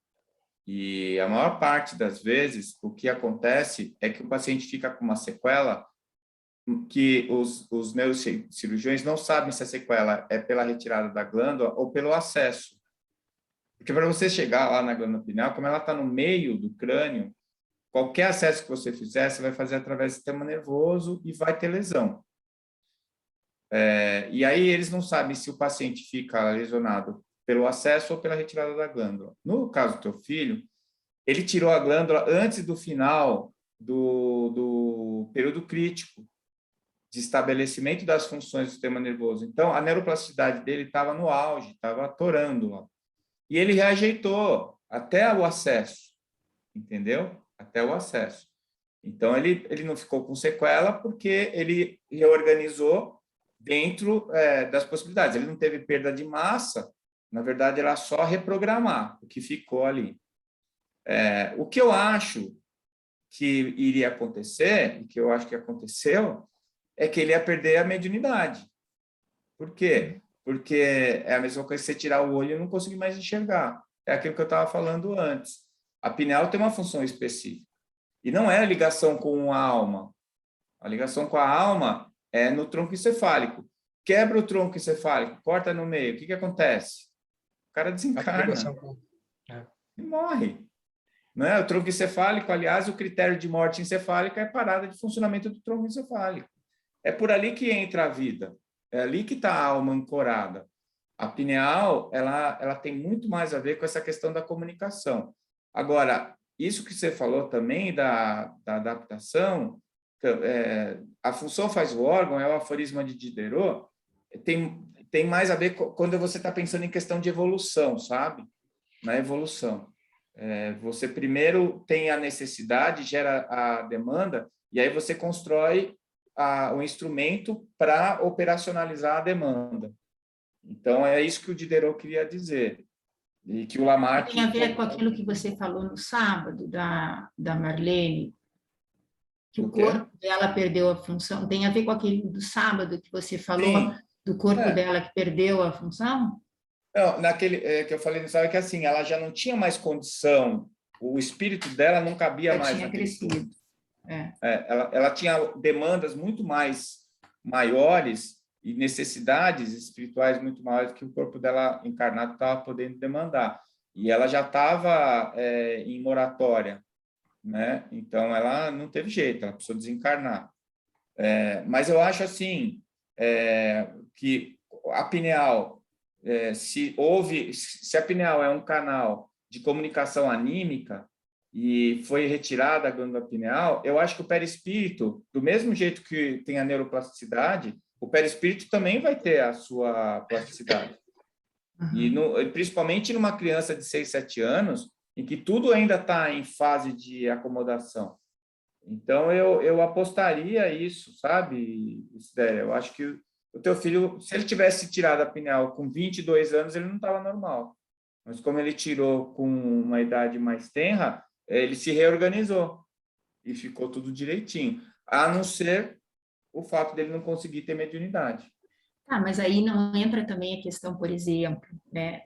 E a maior parte das vezes, o que acontece é que o paciente fica com uma sequela que os neurocirurgiões não sabem se a sequela é pela retirada da glândula ou pelo acesso. Porque para você chegar lá na glândula pineal, como ela está no meio do crânio, qualquer acesso que você fizer, você vai fazer através do sistema nervoso e vai ter lesão. E aí eles não sabem se o paciente fica lesionado pelo acesso ou pela retirada da glândula. No caso do teu filho, ele tirou a glândula antes do final do período crítico de estabelecimento das funções do sistema nervoso. Então, a neuroplasticidade dele estava no auge, estava atorando lá. E ele reajeitou até o acesso, entendeu? Até o acesso. Então, ele não ficou com sequela porque ele reorganizou dentro das possibilidades. Ele não teve perda de massa, na verdade, era só reprogramar o que ficou ali. O que eu acho que iria acontecer, e que eu acho que aconteceu, é que ele ia perder a mediunidade. Por quê? Porque é a mesma coisa que você tirar o olho e não conseguir mais enxergar. É aquilo que eu estava falando antes. A pineal tem uma função específica. E não é a ligação com a alma. A ligação com a alma é no tronco encefálico. Quebra o tronco encefálico, corta no meio. O que acontece? O cara desencarna e morre. Não é? O tronco encefálico, aliás, o critério de morte encefálica é parada de funcionamento do tronco encefálico. É por ali que entra a vida. É ali que está a alma ancorada. A pineal, ela tem muito mais a ver com essa questão da comunicação. Agora, isso que você falou também da adaptação, a função faz o órgão, é o aforisma de Diderot, tem mais a ver quando você está pensando em questão de evolução, sabe? Na evolução. Você primeiro tem a necessidade, gera a demanda, e aí você constrói o instrumento para operacionalizar a demanda. Então, é isso que o Diderot queria dizer. E que o Lamarck... Tem a ver com aquilo que você falou no sábado, da Marlene, que o corpo dela perdeu a função. Tem a ver com aquele do sábado que você falou, do corpo dela que perdeu a função? Não, naquele que eu falei no sábado, é que assim, ela já não tinha mais condição, o espírito dela não cabia mais. Tinha crescido. Ela tinha demandas muito mais maiores e necessidades espirituais muito maiores que o corpo dela encarnado estava podendo demandar. E ela já estava em moratória, né? Então, ela não teve jeito, ela precisou desencarnar. Mas eu acho assim, que a pineal, se a pineal é um canal de comunicação anímica, e foi retirada a glândula pineal, eu acho que o perispírito, do mesmo jeito que tem a neuroplasticidade, o perispírito também vai ter a sua plasticidade. E principalmente numa criança de 6, 7 anos, em que tudo ainda está em fase de acomodação. Então, eu apostaria isso, sabe, Sidéria? Eu acho que o teu filho, se ele tivesse tirado a pineal com 22 anos, ele não estava normal. Mas como ele tirou com uma idade mais tenra, ele se reorganizou e ficou tudo direitinho, a não ser o fato dele não conseguir ter mediunidade. Mas aí não entra também a questão, por exemplo, né,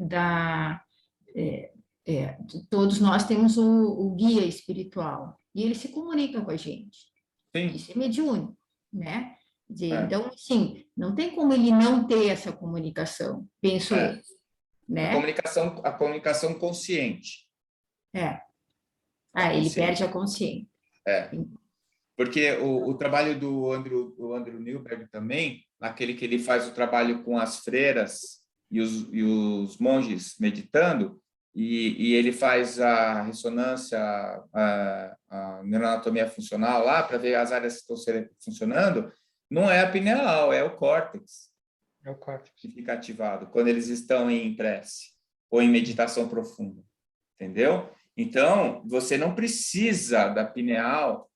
todos nós temos o guia espiritual e ele se comunica com a gente. Sim. Isso é mediúnico, né? Então, assim, não tem como ele não ter essa comunicação, penso eu. Né? A comunicação consciente. Ele perde a consciência. Porque o trabalho do Andrew Newberg também, naquele que ele faz o trabalho com as freiras e os monges meditando, e ele faz a ressonância, a neuroanatomia funcional lá, para ver as áreas que estão funcionando, não é a pineal, é o córtex. É o córtex que fica ativado quando eles estão em prece ou em meditação profunda, entendeu? Então, você não precisa da pineal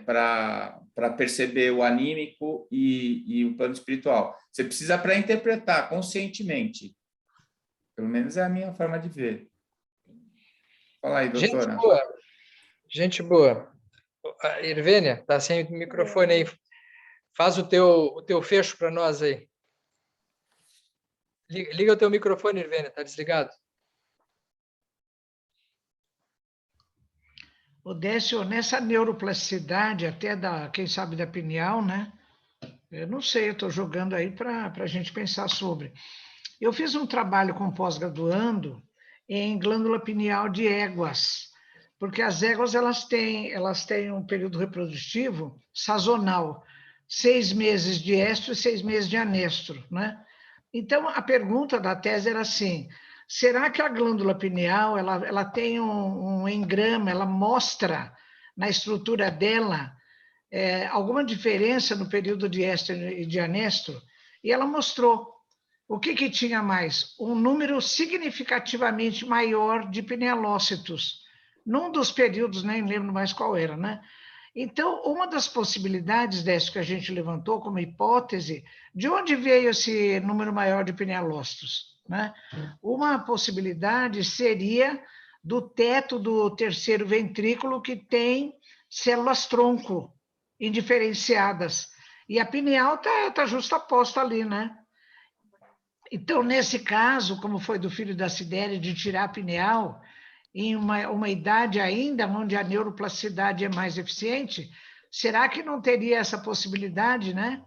para perceber o anímico e o plano espiritual. Você precisa para interpretar conscientemente. Pelo menos é a minha forma de ver. Fala aí, doutora. Gente boa. Irvênia, tá sem o microfone aí. Faz o teu fecho para nós aí. Liga o teu microfone, Irvênia, tá desligado. Décio, nessa neuroplasticidade, até quem sabe da pineal, né? Eu não sei, eu estou jogando aí para a gente pensar sobre. Eu fiz um trabalho com pós-graduando em glândula pineal de éguas, porque as éguas elas têm um período reprodutivo sazonal, 6 meses de estro e 6 meses de anestro, né? Então, a pergunta da tese era assim: será que a glândula pineal ela tem um engrama, ela mostra na estrutura dela alguma diferença no período de estro e de anestro? E ela mostrou. O que tinha mais? Um número significativamente maior de pinealócitos. Num dos períodos, nem lembro mais qual era, né? Então, uma das possibilidades dessa que a gente levantou como hipótese, de onde veio esse número maior de pinealócitos, né? Uma possibilidade seria do teto do terceiro ventrículo, que tem células-tronco indiferenciadas. E a pineal está justaposta ali, né? Então, nesse caso, como foi do filho da Sidéria, de tirar a pineal, em uma idade ainda onde a neuroplasticidade é mais eficiente, será que não teria essa possibilidade, né?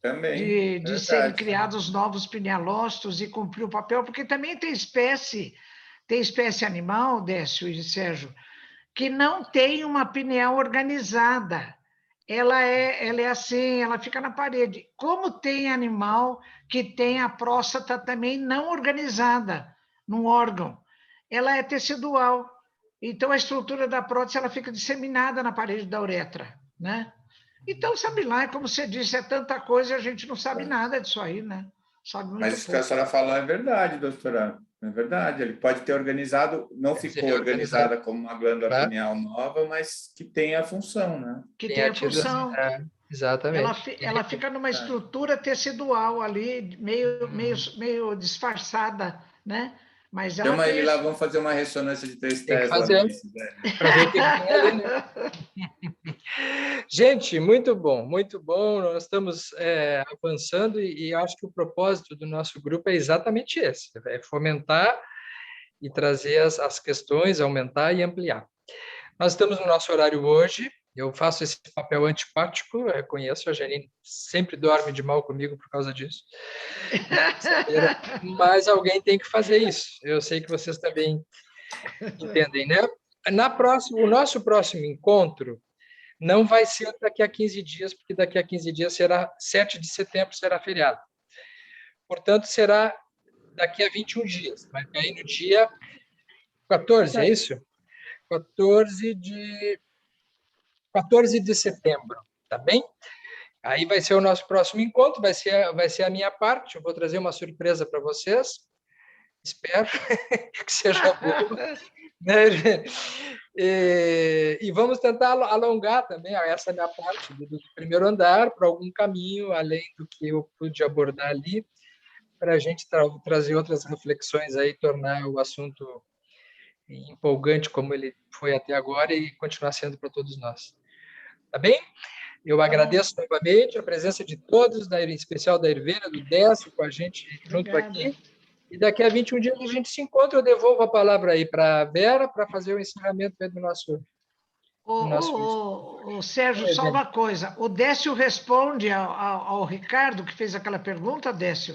Também, de serem criados novos pinealócitos e cumprir o papel? Porque também tem espécie animal, Décio e Sérgio, que não tem uma pineal organizada. Ela é assim, ela fica na parede. Como tem animal que tem a próstata também não organizada num órgão, ela é tecidual. Então, a estrutura da prótese ela fica disseminada na parede da uretra, né? Então, sabe lá, como você disse, é tanta coisa, a gente não sabe nada disso aí, né? Sabe muito Mas isso que a senhora falou é verdade, doutora. É verdade. Ele pode ter organizado, não ficou organizada como uma glândula pineal nova, mas que tem a função, né? Que tem a função. Exatamente. Ela fica numa estrutura tecidual ali, meio disfarçada, né? Mas ela chama ele lá, vamos fazer uma ressonância de 3 Tesla. Para ver o que tem ali, né? Gente, muito bom, muito bom. Nós estamos avançando e acho que o propósito do nosso grupo é exatamente esse: é fomentar e trazer as questões, aumentar e ampliar. Nós estamos no nosso horário hoje. Eu faço esse papel antipático, eu reconheço, a Janine sempre dorme de mal comigo por causa disso. Mas alguém tem que fazer isso. Eu sei que vocês também entendem, né? O nosso próximo encontro não vai ser daqui a 15 dias, porque daqui a 15 dias será 7 de setembro, será feriado. Portanto, será daqui a 21 dias. Vai cair no dia 14, é isso? 14 de setembro, tá bem? Aí vai ser o nosso próximo encontro, vai ser a minha parte, eu vou trazer uma surpresa para vocês, espero que seja boa, né? E vamos tentar alongar também essa minha parte do primeiro andar para algum caminho, além do que eu pude abordar ali, para a gente trazer outras reflexões aí, tornar o assunto empolgante como ele foi até agora e continuar sendo para todos nós. Tá bem? Eu agradeço novamente a presença de todos, em especial da Irvênia, do Décio, com a gente junto aqui. E daqui a 21 dias a gente se encontra. Eu devolvo a palavra aí para a Vera para fazer o encerramento do nosso... Sérgio, só uma coisa. O Décio responde ao Ricardo, que fez aquela pergunta, Décio?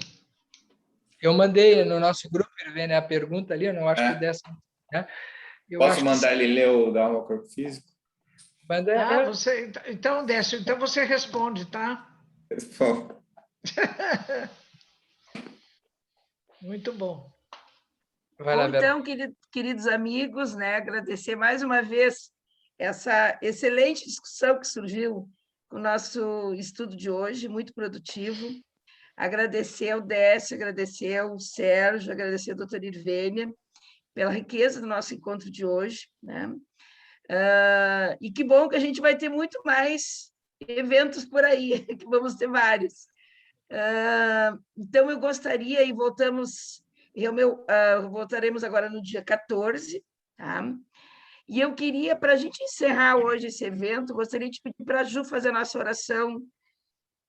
Eu mandei no nosso grupo, Irvênia, a pergunta ali, eu não acho que o Décio... Né? Posso mandar ele ler o da alma, corpo físico? Manda, Então, Décio, então você responde, tá? Responde. Muito bom. vai lá, Bom, Vera. então, queridos amigos, né, agradecer mais uma vez essa excelente discussão que surgiu com o nosso estudo de hoje, muito produtivo. Agradecer ao Décio, agradecer ao Sérgio, agradecer ao doutor Irvênia pela riqueza do nosso encontro de hoje, né? E que bom que a gente vai ter muito mais eventos por aí, que vamos ter vários. Então, eu gostaria, e voltaremos agora no dia 14, tá? E eu queria, para a gente encerrar hoje esse evento, gostaria de pedir para a Ju fazer a nossa oração,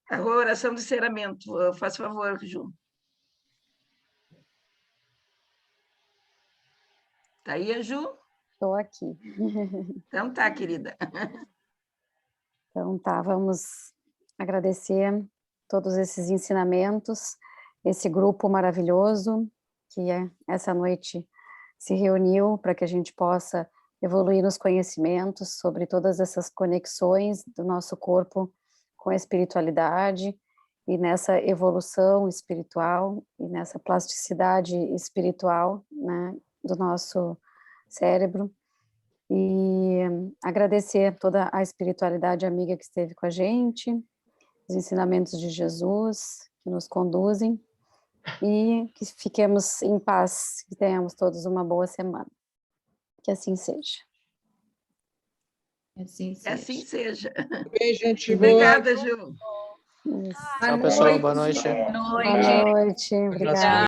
a oração de encerramento. Faz favor, Ju. Está aí a Ju? Estou aqui. Então tá, querida. Então tá, vamos agradecer todos esses ensinamentos, esse grupo maravilhoso que essa noite se reuniu para que a gente possa evoluir nos conhecimentos sobre todas essas conexões do nosso corpo com a espiritualidade e nessa evolução espiritual e nessa plasticidade espiritual, né, do nosso cérebro. E agradecer toda a espiritualidade amiga que esteve com a gente, os ensinamentos de Jesus que nos conduzem, e que fiquemos em paz, que tenhamos todos uma boa semana. Que assim seja. Assim seja. Assim seja. Bem, gente. Obrigada, Ju. Isso. Tchau, pessoal. Boa noite. Boa noite. Boa noite. Obrigada.